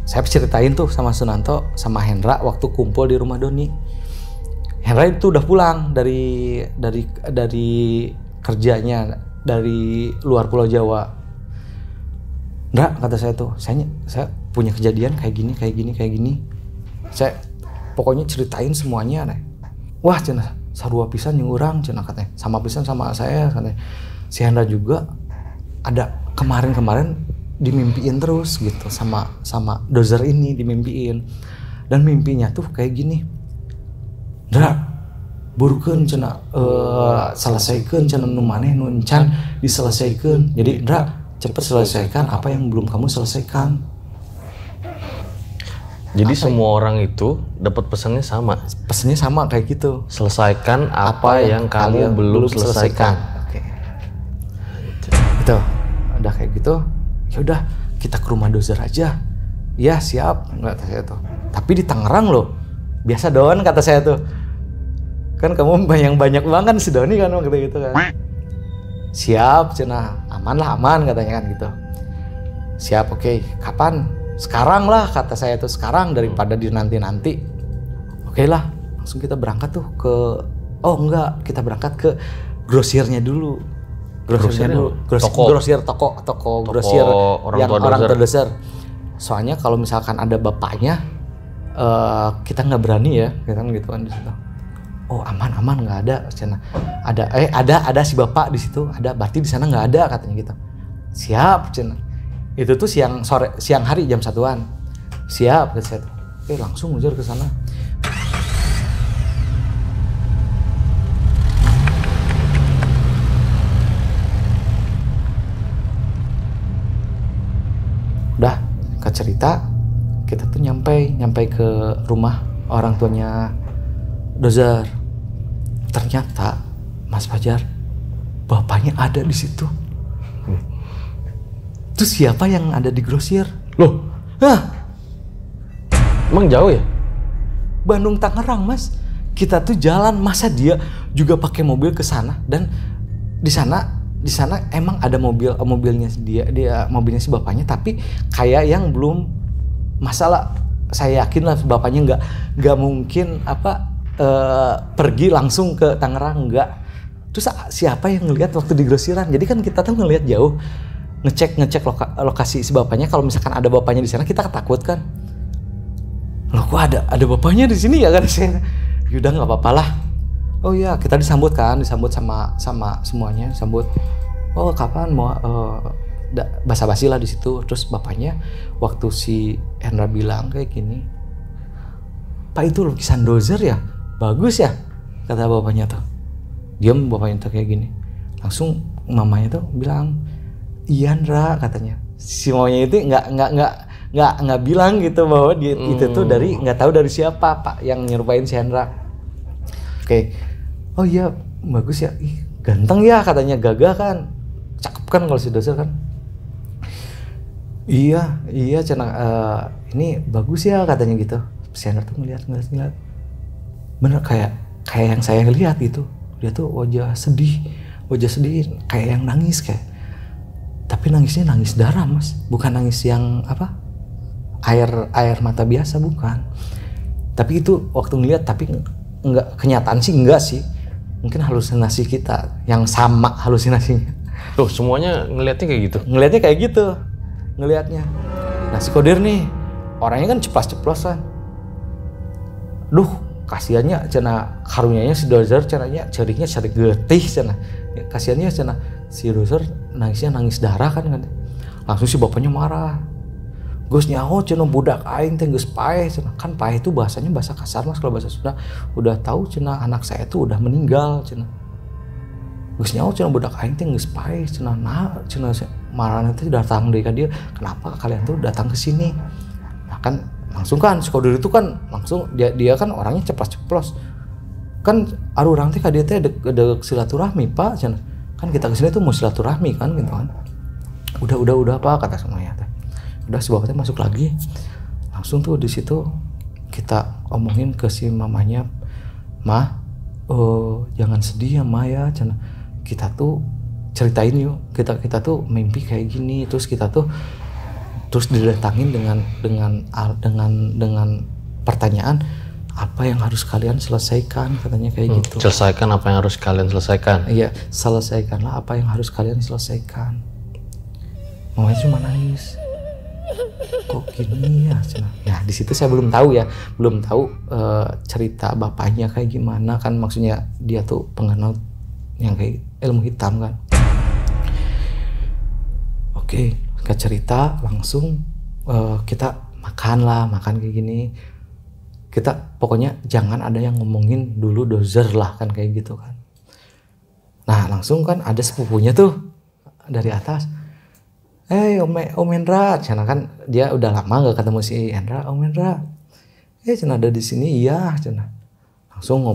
saya ceritain tuh sama Sunanto sama Hendra waktu kumpul di rumah Doni. Hendra itu udah pulang dari kerjanya dari luar Pulau Jawa. Hendra kata saya tuh, saya punya kejadian kayak gini. Saya pokoknya ceritain semuanya nih. Wah cenah sarua pisan yang urang cenah katanya. Sama pisan sama saya katanya. Si Hendra juga ada kemarin dimimpiin terus gitu sama Dozer ini dimimpiin. Dan mimpinya tuh kayak gini. Dra, burukeun cenah selesaikeun cenah nu maneh nu encan diselesaikeun. Jadi Dra, cepet selesaikan apa yang belum kamu selesaikan. Jadi semua orang itu dapat pesannya sama. Pesannya sama kayak gitu. Selesaikan apa yang kamu belum selesaikan. Oke. Itu udah kayak gitu. Ya udah kita ke rumah Dozer aja. Ya siap, kata saya tuh. Tapi di Tangerang loh. Biasa Don kata saya tuh. Kan kamu banyak banget si Doni kan waktu gitu kan. Siap cenah, aman lah, aman katanya kan gitu. Siap, oke. Kapan? Sekarang lah kata saya tuh, sekarang daripada di nanti-nanti. Oke lah, langsung kita berangkat tuh ke, oh enggak, kita berangkat ke grosirnya dulu. Grosir toko grosir orang yang tua orang dozer. terdoser. Soalnya kalau misalkan ada bapaknya, kita nggak berani ya, kan gitu kan di situ. Oh aman nggak ada, cina. Ada si bapak di situ, ada, berarti di sana nggak ada katanya gitu. Siap cina. Itu tuh siang hari jam 1-an. Siap kata saya tuh. Oke langsung ngejar ke sana. Udah, singkat cerita, kita tuh nyampe ke rumah orang tuanya dozer. Ternyata Mas Fajar, bapaknya ada di situ. Terus siapa yang ada di grosir? Loh, Hah, emang jauh ya? Bandung Tangerang Mas. Kita tuh jalan, masa dia juga pakai mobil ke sana, dan di sana emang ada mobilnya mobilnya si bapaknya, tapi kayak yang belum masalah. Saya yakin lah bapaknya nggak mungkin pergi langsung ke Tangerang, nggak. Terus siapa yang ngelihat waktu di grosiran? Jadi kan kita tuh ngelihat jauh, ngecek lokasi si bapaknya. Kalau misalkan ada bapaknya di sana, kita takut kan. Loh kok ada bapaknya di sini ya kan? Yaudah nggak apa-apa lah. Oh iya, kita disambut sama semuanya, disambut. Oh kapan mau basa-basi lah di situ. Terus bapaknya waktu si Hendra bilang kayak gini, Pak itu lukisan dozer ya, bagus ya, kata bapaknya tuh. Diam bapaknya tuh kayak gini. Langsung mamanya tuh bilang, iya Hendra katanya. Si mamanya itu nggak bilang gitu bahwa dia itu tuh nggak tahu dari siapa Pak yang nyerupain si Hendra. Oke. Oh iya bagus ya, ih ganteng ya katanya, gagah kan, cakep kan kalau si dozer kan. Iya cina, ini bagus ya katanya gitu. Si Hendra tuh ngeliat bener kayak yang saya lihat gitu. Dia tuh wajah sedih kayak yang nangis kayak. Tapi nangisnya nangis darah Mas, bukan nangis yang air mata biasa, bukan. Tapi itu waktu ngeliat, tapi enggak, kenyataan sih enggak sih. Mungkin halusinasi kita yang sama halusinasinya. Loh, semuanya ngelihatnya kayak gitu? Ngelihatnya kayak gitu. Nah si Kodir nih, orangnya kan ceplas-ceplosan. Duh, kasihannya cina karunyanya si dozer cenanya ceriknya cerik getih cina. Kasihannya cina si dozer nangisnya nangis darah kan. Langsung si bapaknya marah. Gus nyaho cina budak aing teh geus paeh cina. Kan paeh itu bahasanya bahasa kasar Mas, kalau bahasa Sunda. Udah tahu cina anak saya itu udah meninggal cina. Gus nyaho cina budak aing teh geus paeh cina. Nah cina marahna teh datang deui ka dia. Kenapa kalian tuh datang ke sini? Nah kan langsung kan si Kodir itu kan langsung dia kan orangnya ceplos-ceplos. Kan aduh orang teh ka dia teh dek silaturahmi Pak cina. Kan kita kesini tuh mau silaturahmi kan gitu kan. Udah Pak kata semuanya teh. Udah si bapaknya masuk lagi, langsung tuh di situ kita omongin ke si mamanya, jangan sedih ya Ma ya, kita tuh ceritain yuk, kita tuh mimpi kayak gini, terus kita tuh didatangin dengan pertanyaan apa yang harus kalian selesaikan, katanya kayak gitu. Selesaikan apa yang harus kalian selesaikan? Iya, selesaikanlah apa yang harus kalian selesaikan. Mamanya cuma nangis. Kok gini ya? Ya di situ saya belum tahu cerita bapaknya kayak gimana kan, maksudnya dia tuh penganut yang kayak ilmu hitam kan. Oke, ke cerita langsung kita makan kayak gini. Kita pokoknya jangan ada yang ngomongin dulu dozer lah kan kayak gitu kan. Nah langsung kan ada sepupunya tuh dari atas. Om Hendra, cina kan dia udah lama gak ketemu si Hendra. Om Hendra, cina ada di sini, iya cina. Langsung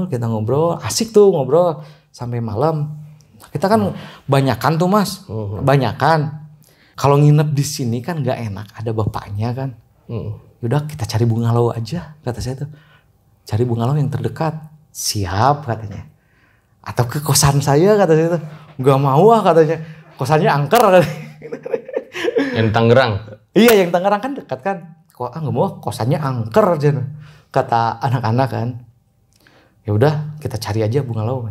kita ngobrol, asik tuh ngobrol sampai malam. Kita kan banyakan tuh Mas, banyakan. Kalau nginep di sini kan nggak enak, ada bapaknya kan. Yaudah kita cari bungalow aja, kata saya tuh. Cari bungalow yang terdekat, siap katanya. Atau ke kosan saya, kata saya tuh. Gak mau ah katanya, kosannya angker katanya. Yang di Tangerang. Iya yang Tangerang kan dekat kan. Kok nggak mau kosannya angker aja kata anak-anak kan. Ya udah kita cari aja Bungalow.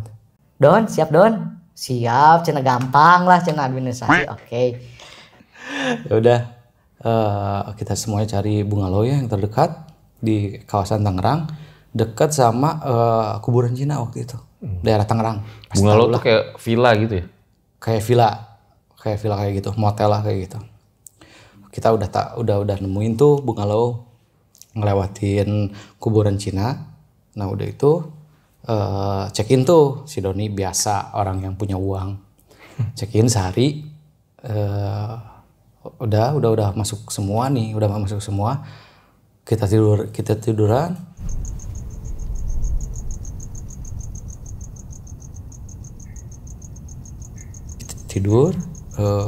Don, siap Don. Siap, cenah gampang lah cenah administrasi. Oke. Ya udah kita semuanya cari Bungalow ya yang terdekat di kawasan Tangerang, dekat sama kuburan Cina waktu itu. Daerah Tangerang. Bungalow tuh kayak villa gitu ya? Kayak villa kayak gitu, motel lah kayak gitu. Kita udah nemuin tuh Bungalow, ngelewatin kuburan Cina. Nah udah itu check in tuh si Doni biasa orang yang punya uang. Check in sehari, udah masuk semua nih, udah masuk semua. Kita tiduran. Tidur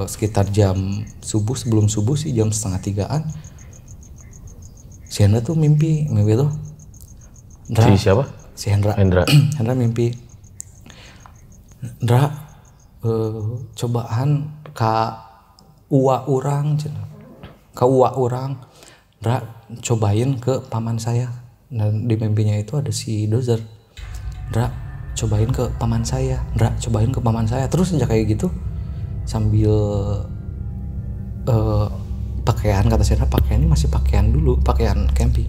sekitar jam subuh, sebelum subuh sih jam 2:30-an. Si Hendra tuh mimpi tuh. Si siapa? Si Hendra. Hendra mimpi. Hendra cobaan ka uwa urang cenah. Ka uwa urang. Hendra cobain ke paman saya. Dan di mimpinya itu ada si Dozer. Hendra cobain ke paman saya. Hendra cobain ke paman saya. Terus sejak kayak gitu sambil pakaian, kata Sandra, pakaian ini masih pakaian dulu, pakaian camping.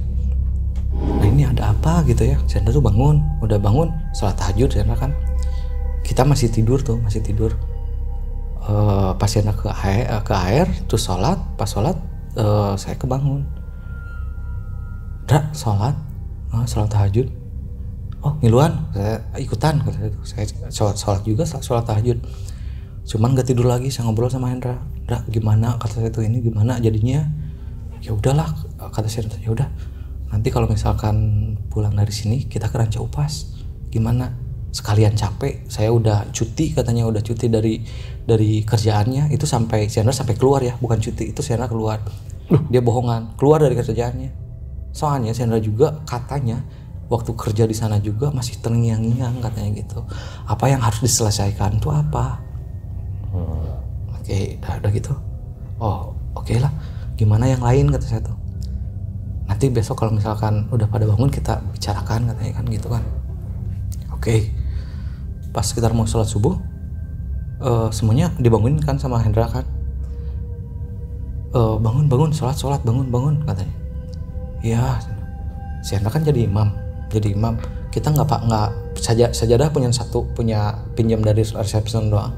Nah ini ada apa gitu ya. Sandra tuh udah bangun sholat tahajud. Sandra kan kita masih tidur. Pas Sandra ke air terus sholat. Pas sholat saya kebangun. Dra sholat tahajud. Oh ngiluan, saya ikutan. Saya sholat juga, sholat tahajud. Cuman gak tidur lagi, saya ngobrol sama Hendra. Hendra gimana, kata saya tuh ini gimana jadinya? Ya udahlah, kata saya, ya udah. Nanti kalau misalkan pulang dari sini kita ke Ranca Upas. Gimana? Sekalian capek, saya udah cuti katanya, udah cuti dari kerjaannya. Itu sampai Hendra sampai keluar ya, bukan cuti, itu Hendra keluar. Dia bohongan, keluar dari kerjaannya. Soalnya Hendra juga katanya waktu kerja di sana juga masih terngiang-ngiang katanya gitu. Apa yang harus diselesaikan itu apa? Oke, udah gitu. Oh, oke lah. Gimana yang lain kata saya tuh. Nanti besok kalau misalkan udah pada bangun kita bicarakan katanya kan gitu kan. Oke. Pas kita mau sholat subuh, semuanya dibangunin kan sama Hendra kan. Bangun, sholat, bangun katanya. Iya. Si Hendra kan jadi imam. Kita nggak sajadah punya pinjam dari resepsi doang.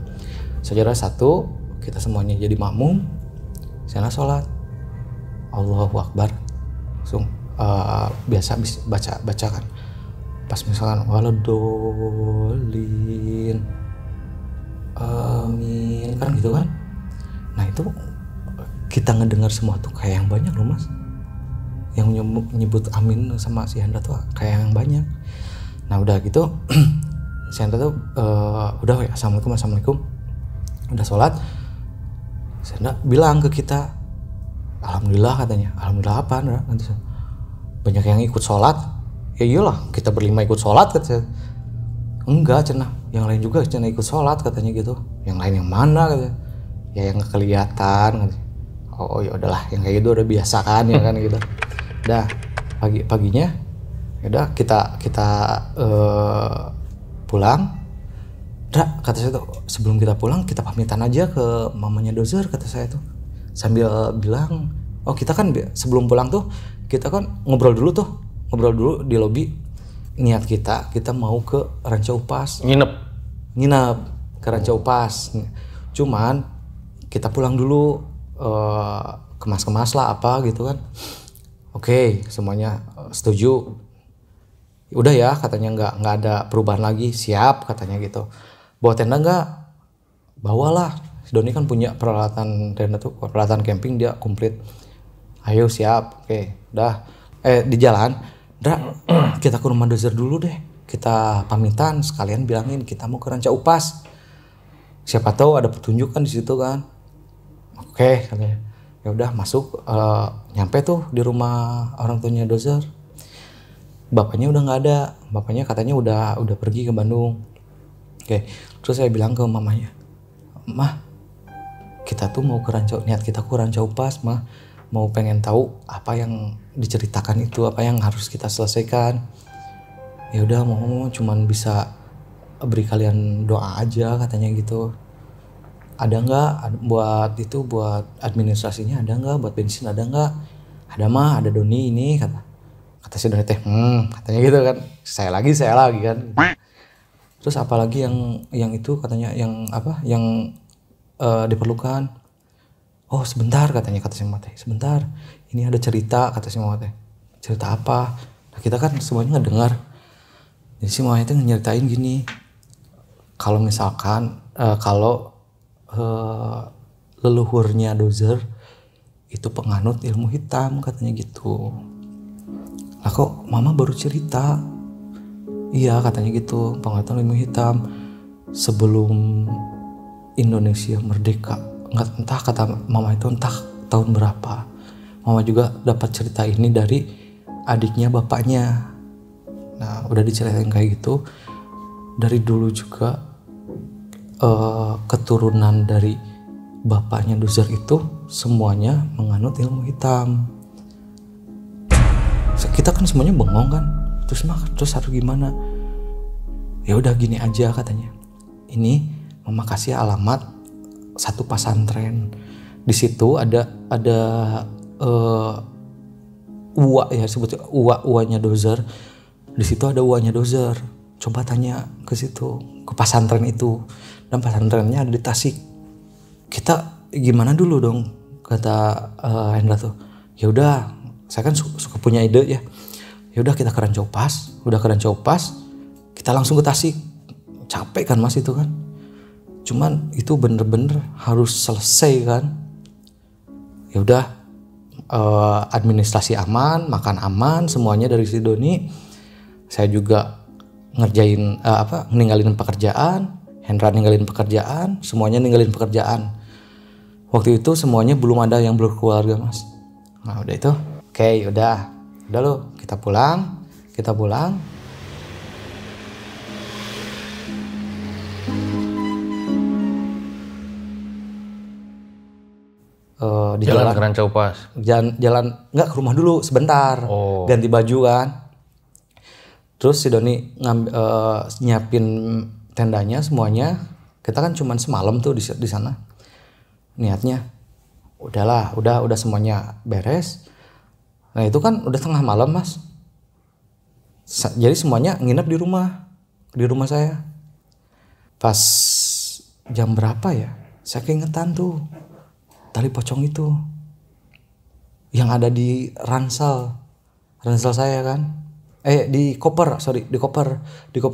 Sajadah satu, kita semuanya jadi makmum. Saya sholat, Allahu Akbar, langsung biasa baca kan. Pas misalkan waladolin, amin kan gitu kan. Nah itu kita ngedengar semua tuh kayak yang banyak loh mas. Yang nyebut amin sama si Hendra tuh kayak yang banyak. Nah udah gitu, si Hendra tuh udah ya assalamualaikum. Udah sholat, Sandra bilang ke kita, alhamdulillah katanya. Alhamdulillah apa? Nanti banyak yang ikut sholat. Ya iyalah, kita berlima ikut sholat katanya. Enggak cenah, yang lain juga cenah ikut sholat katanya gitu. Yang lain yang mana katanya? Ya yang nggak kelihatan katanya. Oh ya udahlah, yang kayak gitu udah biasa kan ya kan gitu. Dah paginya, ya udah kita pulang. Dra, kata saya tuh sebelum kita pulang kita pamitan aja ke mamanya Dozer, kata saya tuh sambil bilang, oh kita kan sebelum pulang tuh kita kan ngobrol dulu di lobi. Niat kita mau ke Ranca Upas, nginep ke Ranca Upas. Cuman kita pulang dulu, kemas-kemas lah apa gitu kan. Oke, semuanya setuju. Udah ya katanya, nggak ada perubahan lagi, siap katanya gitu. Bawa tenda nggak? Bawalah. Si Doni kan punya peralatan tenda tuh, peralatan camping dia komplit. Ayo siap. Oke, udah. Di jalan, Dra, kita ke rumah Dozer dulu deh. Kita pamitan, sekalian bilangin kita mau ke Ranca Upas. Siapa tahu ada petunjuk kan di situ kan. Oke, katanya. Ya udah masuk, nyampe tuh di rumah orang tuanya Dozer. Bapaknya udah nggak ada. Bapaknya katanya udah pergi ke Bandung. Oke, terus saya bilang ke mamanya, mah kita tuh mau ke Ranca, niat kita ke Ranca Upas mah mau pengen tahu apa yang diceritakan itu, apa yang harus kita selesaikan. Ya udah mau cuman bisa beri kalian doa aja katanya gitu. Ada nggak buat itu, buat administrasinya ada nggak, buat bensin ada nggak? Ada mah, ada Doni ini kata si Doni teh katanya gitu kan. Saya lagi kan. Terus apalagi yang itu katanya yang apa yang diperlukan. Oh sebentar katanya, kata si Mama teh, sebentar ini ada cerita, kata si Mama teh. Cerita apa? Nah kita kan semuanya ngedengar. Jadi si Mama itu nyeritain gini, kalau misalkan kalau leluhurnya Dozer itu penganut ilmu hitam katanya gitu. Lah kok Mama baru cerita? Iya katanya gitu, penganut ilmu hitam sebelum Indonesia merdeka. Entah kata Mama itu entah tahun berapa. Mama juga dapat cerita ini dari adiknya bapaknya. Nah udah diceritain kayak gitu dari dulu juga. Keturunan dari bapaknya Dozer itu semuanya menganut ilmu hitam. Kita kan semuanya bengong kan, terus harus gimana? Ya udah gini aja katanya. Ini Mama kasih alamat satu pesantren. Di situ ada uwa ya, sebutnya uanya Dozer. Di situ ada uanya Dozer. Coba tanya ke situ, ke pesantren itu. Dan pesantrennya ada di Tasik. Kita gimana dulu dong, kata Hendra tuh. Ya udah, saya kan suka punya ide ya. Ya udah kita ke Ranca Upas. Udah ke Ranca Upas, kita langsung ke Tasik. Capek kan Mas itu kan. Cuman itu bener-bener harus selesai kan. Ya udah, administrasi aman, makan aman, semuanya dari si Doni. Saya juga ngerjain ninggalin pekerjaan. Hendra ninggalin pekerjaan, semuanya ninggalin pekerjaan. Waktu itu semuanya belum ada yang berkeluarga Mas. Nah udah itu, oke udah lo kita pulang. Di jalan ke Ranca Upas. Jalan nggak ke rumah dulu sebentar, ganti baju kan. Terus si Doni nyiapin tendanya semuanya. Kita kan cuman semalam tuh di sana. Niatnya udah semuanya beres. Nah itu kan udah tengah malam Mas. Jadi semuanya nginep di rumah saya. Pas jam berapa ya? Saya keingetan tuh tali pocong itu yang ada di ransel saya kan. Di koper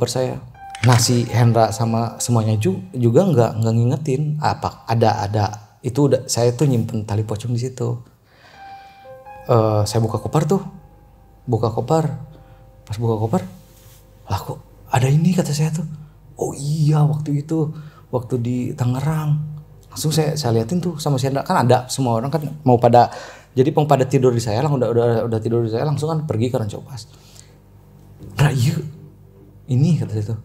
saya. Nah si Hendra sama semuanya juga nggak ngingetin apa ada itu udah saya tuh nyimpen tali pocong di situ. Saya buka koper. Pas buka koper, lah kok ada ini, kata saya tuh. Oh iya waktu di Tangerang. Langsung saya liatin tuh sama si Hendra, kan ada semua orang kan mau pada tidur di saya lah, udah tidur di saya, langsung kan pergi ke Ranca Upas. Nah iya ini, kata saya tuh.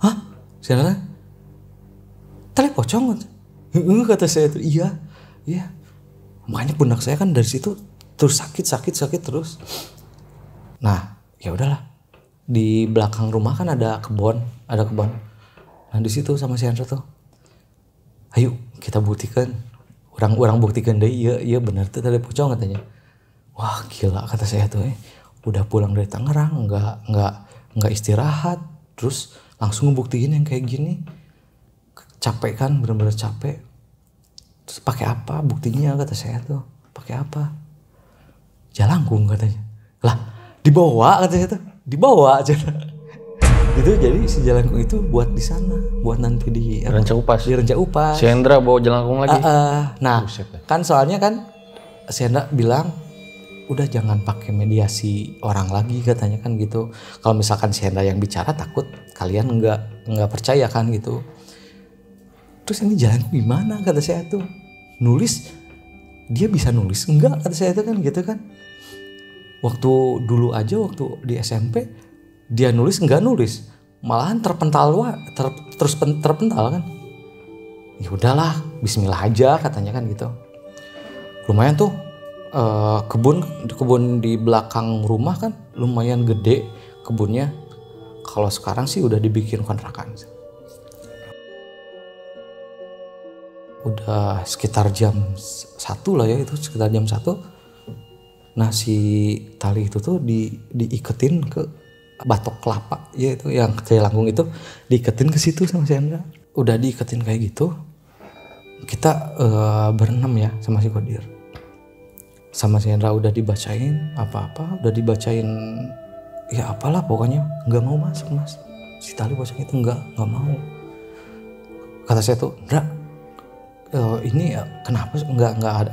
Hah? Siapa? Tali pocong? Kata saya tuh. Iya. Makanya pundak saya kan dari situ terus sakit terus. Nah, ya udahlah. Di belakang rumah kan ada kebun. Nah, di situ sama si Hendra tuh. Ayo, kita buktikan. Orang buktikan deh, iya benar tuh tali pocong, katanya. Wah, gila, kata saya tuh. Udah pulang dari Tangerang, enggak istirahat, terus langsung ngebuktiin yang kayak gini. Capek kan, benar-benar capek. Terus pakai apa buktinya, kata saya tuh. Pakai apa? Jalangkung, katanya. Lah, dibawa, kata saya tuh. Dibawa aja. Itu jadi si jalangkung itu buat di sana, buat nanti di Ranca Upas. Di Ranca Upas. Si Hendra bawa jalangkung lagi. Nah, kan soalnya kan si Hendra bilang udah jangan pakai mediasi orang lagi, katanya kan gitu. Kalau misalkan si Hendra yang bicara, takut kalian nggak percaya kan gitu. Terus ini jalan gimana, kata saya tuh. Nulis, dia bisa nulis enggak, kata saya tuh kan gitu kan. Waktu dulu aja waktu di SMP dia nulis enggak nulis, malahan terpental terpental kan. Ya udahlah, Bismillah aja katanya kan gitu. Lumayan tuh kebun di belakang rumah kan lumayan gede kebunnya. Kalau sekarang sih udah dibikin kontrakan. Udah sekitar jam 1 lah ya, itu sekitar jam 1. Nah si tali itu tuh diiketin ke batok kelapa ya, itu yang kayak langgung itu diiketin ke situ sama si Hendra. Udah diiketin kayak gitu, kita berenam ya sama si Kodir. Sama si Hendra udah dibacain apa-apa, udah dibacain ya apalah pokoknya, nggak mau masuk mas. Si tali pocong itu nggak mau. Kata saya tuh, Hendra, ini kenapa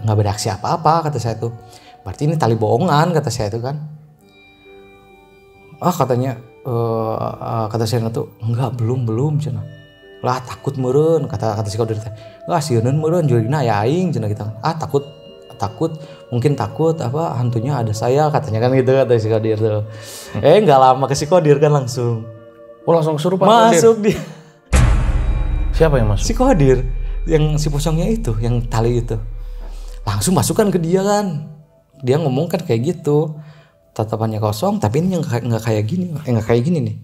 nggak bereaksi apa-apa, kata saya tuh. Berarti ini tali bohongan, kata saya tuh kan. Katanya kata saya tuh enggak, belum cina. Lah takut meureun, kata si Kodir teh. Enggak sieun meureun jurina ya aing cina kita kan. Takut mungkin takut apa hantunya ada saya, katanya kan gitu, kata si Kodir tuh. Enggak lama ke si Kodir kan langsung. Langsung kesurupan. Masuk dia. Siapa yang masuk? Si Kodir, yang si pocongnya itu, yang tali itu. Langsung masukkan ke dia kan. Dia ngomong kan kayak gitu. Tatapannya kosong, tapi ini nggak kayak gini, nggak kayak gini nih,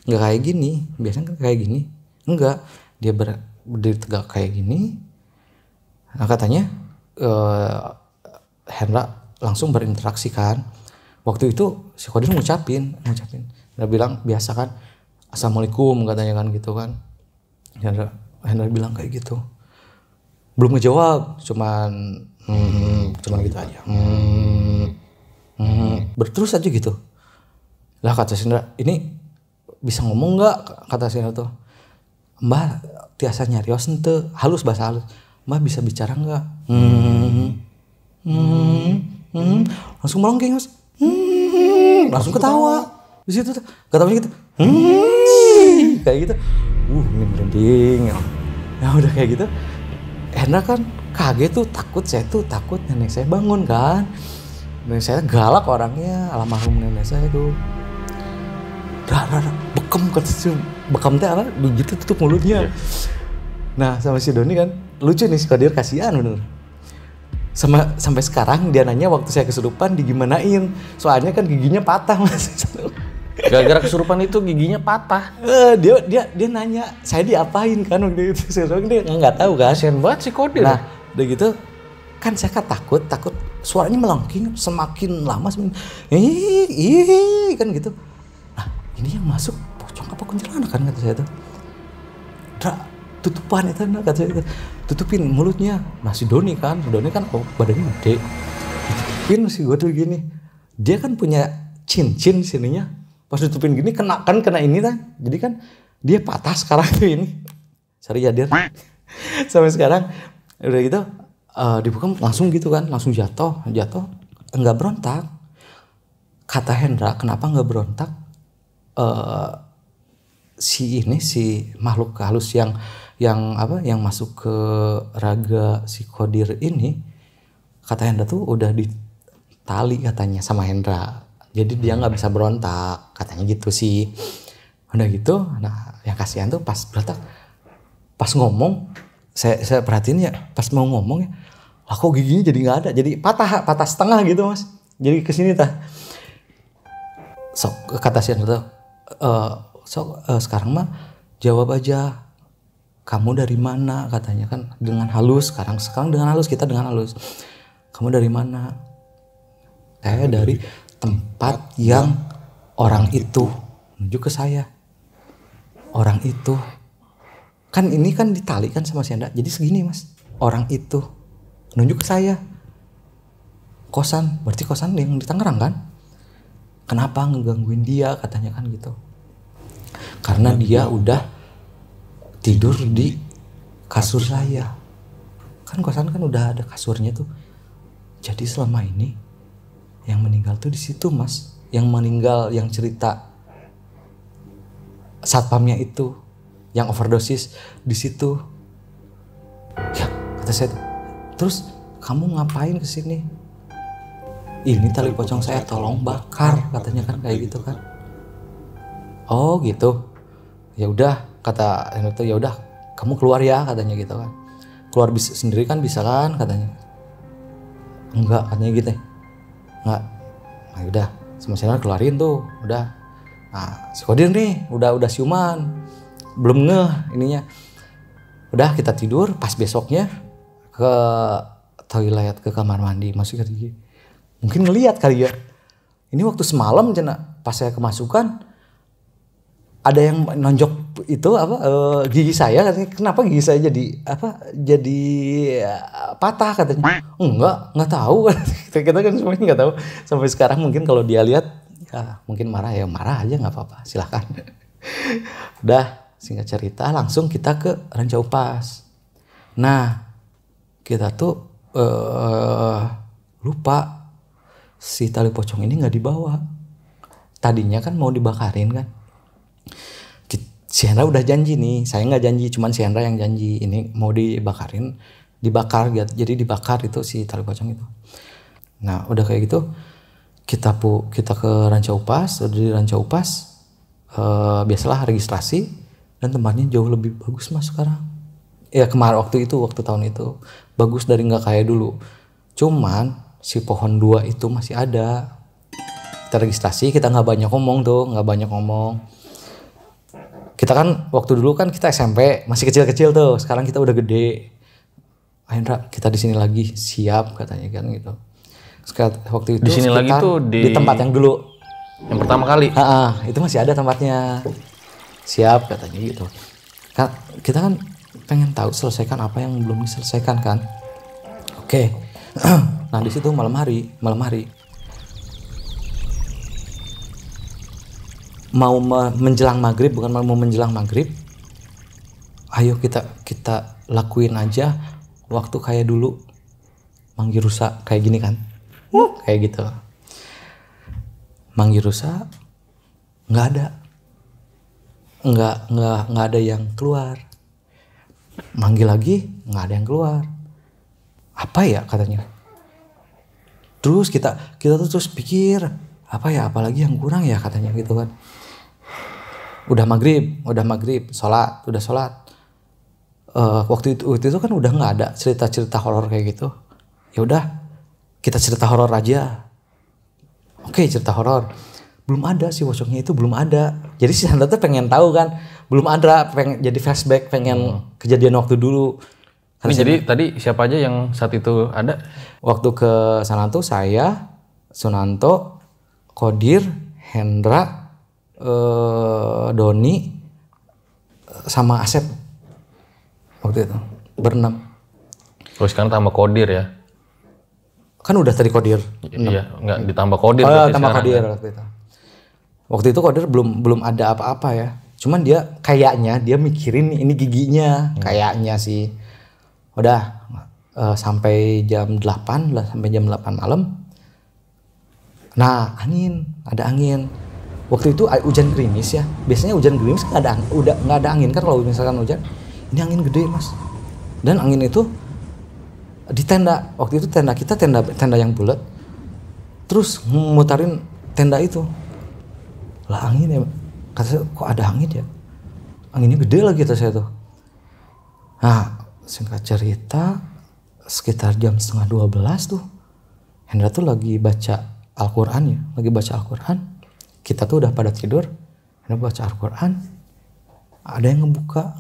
nggak kayak gini, biasanya kan kayak gini, enggak, dia berdiri tegak kayak gini. Nah katanya Hendra langsung berinteraksi kan. Waktu itu si Kodir ngucapin, dia bilang biasa kan, Assalamualaikum katanya kan gitu kan. Hendra bilang kayak gitu, belum ngejawab, cuman gitu aja. Berterus aja gitu. Lah kata Sindra, ini bisa ngomong nggak? Kata Sindra tuh, Mbah tiasa nyarios ente, halus bahasa halus. Mbah bisa bicara nggak? Langsung melonggeng mas, langsung ketawa. Di situ tuh ketawanya gitu, kayak gitu. Ini merinding. Ya udah kayak gitu. Hendra kan kaget tuh, saya takut nenek saya bangun kan. Nenek saya galak orangnya, almarhum nenek saya tuh. Bekem kata bekam teh apa? Begitu tutup mulutnya. Nah sama si Doni kan lucu nih, si Kodir kasihan bener. Sampai sekarang dia nanya waktu saya kesurupan digimanain, soalnya kan giginya patah mas. Gara-gara kesurupan itu giginya patah. Dia nanya saya diapain kan waktu itu. Saya dia nggak tahu kan. Kasian banget si Kodir. Nah udah gitu kan saya kan takut suaranya melengking semakin lama kan gitu. Nah ini yang masuk pocong apa kuntilanak kan, kata saya tuh. Tutupan itu kata saya tuh, tutupin mulutnya. Nah si Doni kan badannya gede, tutupin si gue tuh gini. Dia kan punya cincin sininya, pas tutupin gini kena ini kan, jadi kan dia patah sekarang tuh ini. Sorry ya Dir. Sampai sekarang udah gitu dibuka langsung gitu kan, langsung jatuh enggak berontak. Kata Hendra kenapa enggak berontak, si makhluk halus yang masuk ke raga si Kodir ini, kata Hendra tuh udah ditali katanya sama Hendra, jadi dia nggak bisa berontak katanya gitu sih. Udah gitu, nah yang kasihan tuh pas berontak, pas ngomong saya perhatiin ya, pas mau ngomong ya, lah kok giginya jadi nggak ada, jadi patah setengah gitu mas, jadi kesini kata si Hendra sekarang mah jawab aja, kamu dari mana, katanya kan dengan halus. Sekarang dengan halus, kita dengan halus. Kamu dari mana? Saya dari tempat yang orang itu nunjuk ke saya. Orang itu kan ini kan ditali kan sama si Anda, jadi segini mas. Orang itu nunjuk ke saya. Kosan, berarti kosan yang di Tangerang kan? Kenapa ngegangguin dia, katanya kan gitu. Karena dia udah tidur di kasur saya. Kan kosan kan udah ada kasurnya tuh. Jadi selama ini yang meninggal tuh di situ mas. Yang meninggal, yang cerita satpamnya itu, yang overdosis di situ. Ya kata saya tuh. Terus kamu ngapain kesini? Ini tali pocong saya, tolong bakar, katanya kan kayak gitu kan. Oh gitu. Ya udah, kata Hendra tuh, ya udah kamu keluar ya, katanya gitu kan. keluar bisa sendiri kan bisa kan katanya. Enggak katanya gitu. Enggak. Nah udah sama si Hendra keluarin tuh udah. Nah si Kodir nih udah siuman, belum ngeh ininya. Udah kita tidur, pas besoknya ke toilet, ke kamar mandi masuk ke mungkin ngelihat kali ya. Ini waktu semalam cina pas saya kemasukan ada yang nonjok itu gigi saya katanya. Kenapa gigi saya jadi patah katanya. Enggak tahu. Kita kan semuanya nggak tahu sampai sekarang. Mungkin kalau dia lihat ya mungkin marah aja, nggak apa-apa, silahkan. Udah singkat cerita langsung kita ke Ranca Upas. Nah kita tuh lupa si tali pocong ini nggak dibawa. Tadinya kan mau dibakarin kan. Si Hendra udah janji nih, saya nggak janji, cuman si Hendra yang janji ini mau dibakar gitu. Jadi dibakar itu si tali pocong itu. Nah udah kayak gitu kita ke Ranca Upas. Udah di Ranca Upas biasalah registrasi dan tempatnya jauh lebih bagus mas sekarang. Ya kemarin waktu tahun itu bagus dari nggak kayak dulu. Cuman si pohon 2 itu masih ada. Kita registrasi, kita nggak banyak ngomong. Kita kan waktu dulu kan kita SMP masih kecil-kecil tuh. Sekarang kita udah gede. Hendra kita di sini lagi, siap katanya kan gitu. Sekarang waktu itu di sini lagi tuh di tempat yang dulu. Yang pertama kali. Itu masih ada tempatnya. Siap katanya gitu. Kita kan pengen tahu selesaikan apa yang belum diselesaikan kan. Oke. Nah di situ malam hari mau menjelang maghrib, bukan mau menjelang maghrib. Ayo kita lakuin aja waktu kayak dulu manggil rusa kayak gini kan. Kayak gitu. Manggil rusa nggak ada yang keluar. Manggil lagi nggak ada yang keluar. Apa ya katanya. Terus kita tuh terus pikir apalagi yang kurang ya katanya gitu kan. Udah maghrib, sholat. Waktu itu kan udah nggak ada cerita horor kayak gitu. Ya udah kita cerita horor aja. Oke, cerita horor. Belum ada si pocongnya itu, belum ada. Jadi si Hendra tuh pengen tahu kan, belum ada, pengen jadi flashback, pengen kejadian waktu dulu. Ini jadi tadi siapa aja yang saat itu ada? Waktu ke sana tuh saya, Sunanto, Kodir, Hendra, Doni, sama Asep. Waktu itu berenam. Terus sekarang tambah Kodir ya? Kan udah tadi Kodir. Iya, nggak ditambah Kodir. Tambah Kodir kan? Waktu itu Kodir belum ada apa-apa ya. Cuman dia kayaknya dia mikirin ini giginya, kayaknya sih. Udah sampai jam 8 malam. Nah, ada angin. Waktu itu hujan gerimis ya. Biasanya hujan gerimis kan nggak ada angin kan kalau misalkan hujan. Ini angin gede, Mas. Dan angin itu di tenda. Waktu itu tenda kita tenda yang bulat. Terus mutarin tenda itu. Lah angin ya. Kata saya, kok ada angin ya? Anginnya gede lagi kata saya tuh. Nah, singkat cerita sekitar jam 11:30 tuh Hendra tuh lagi baca Al-Quran ya. Kita tuh udah pada tidur. Hendra baca Al-Quran. Ada yang ngebuka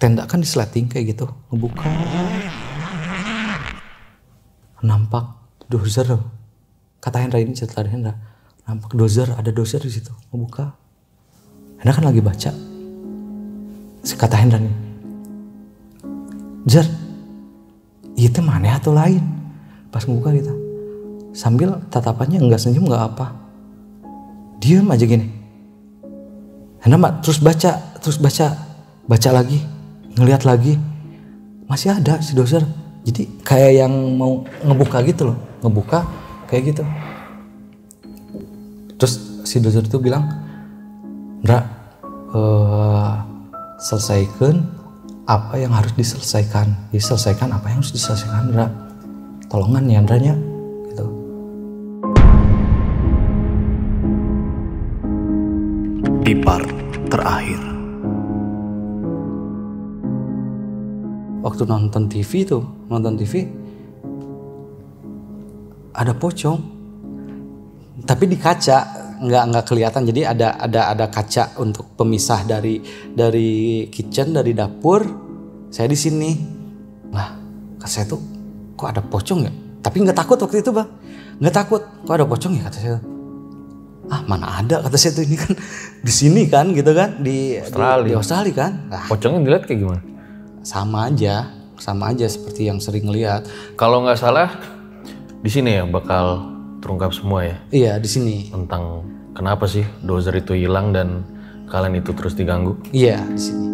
tenda kan disleting kayak gitu. Ngebuka. Nampak dozer. Kata Hendra, ini cerita dari Hendra. Nampak ada dozer di situ. Ngebuka. Hendra kan lagi baca. Kata Hendra nih. Zer, itu mana atau lain? Pas ngebuka kita. Sambil tatapannya enggak senyum enggak apa. Diam aja gini. Hendra terus baca lagi. Ngelihat lagi. Masih ada si dozer. Jadi kayak yang mau ngebuka gitu loh. Ngebuka kayak gitu. Terus si dozer itu bilang, Ndra, selesaikan apa yang harus diselesaikan. Diselesaikan apa yang harus diselesaikan, Ndra. Tolongan ya, Ndranya. Gitu. Di part terakhir. waktu nonton TV ada pocong, tapi di kaca nggak kelihatan. Jadi ada kaca untuk pemisah dari kitchen, dari dapur. Saya di sini. Lah, kata saya tuh kok ada pocong ya? Tapi nggak takut waktu itu bang, nggak takut. Kok ada pocong ya kata saya. Ah mana ada kata saya tuh, ini kan di sini kan gitu kan di Australia kan. Nah, Pocongnya dilihat kayak gimana? sama aja seperti yang sering lihat. Kalau nggak salah di sini ya bakal terungkap semua ya Iya di sini. tentang kenapa sih dozer itu hilang dan kalian itu terus diganggu. Iya di sini.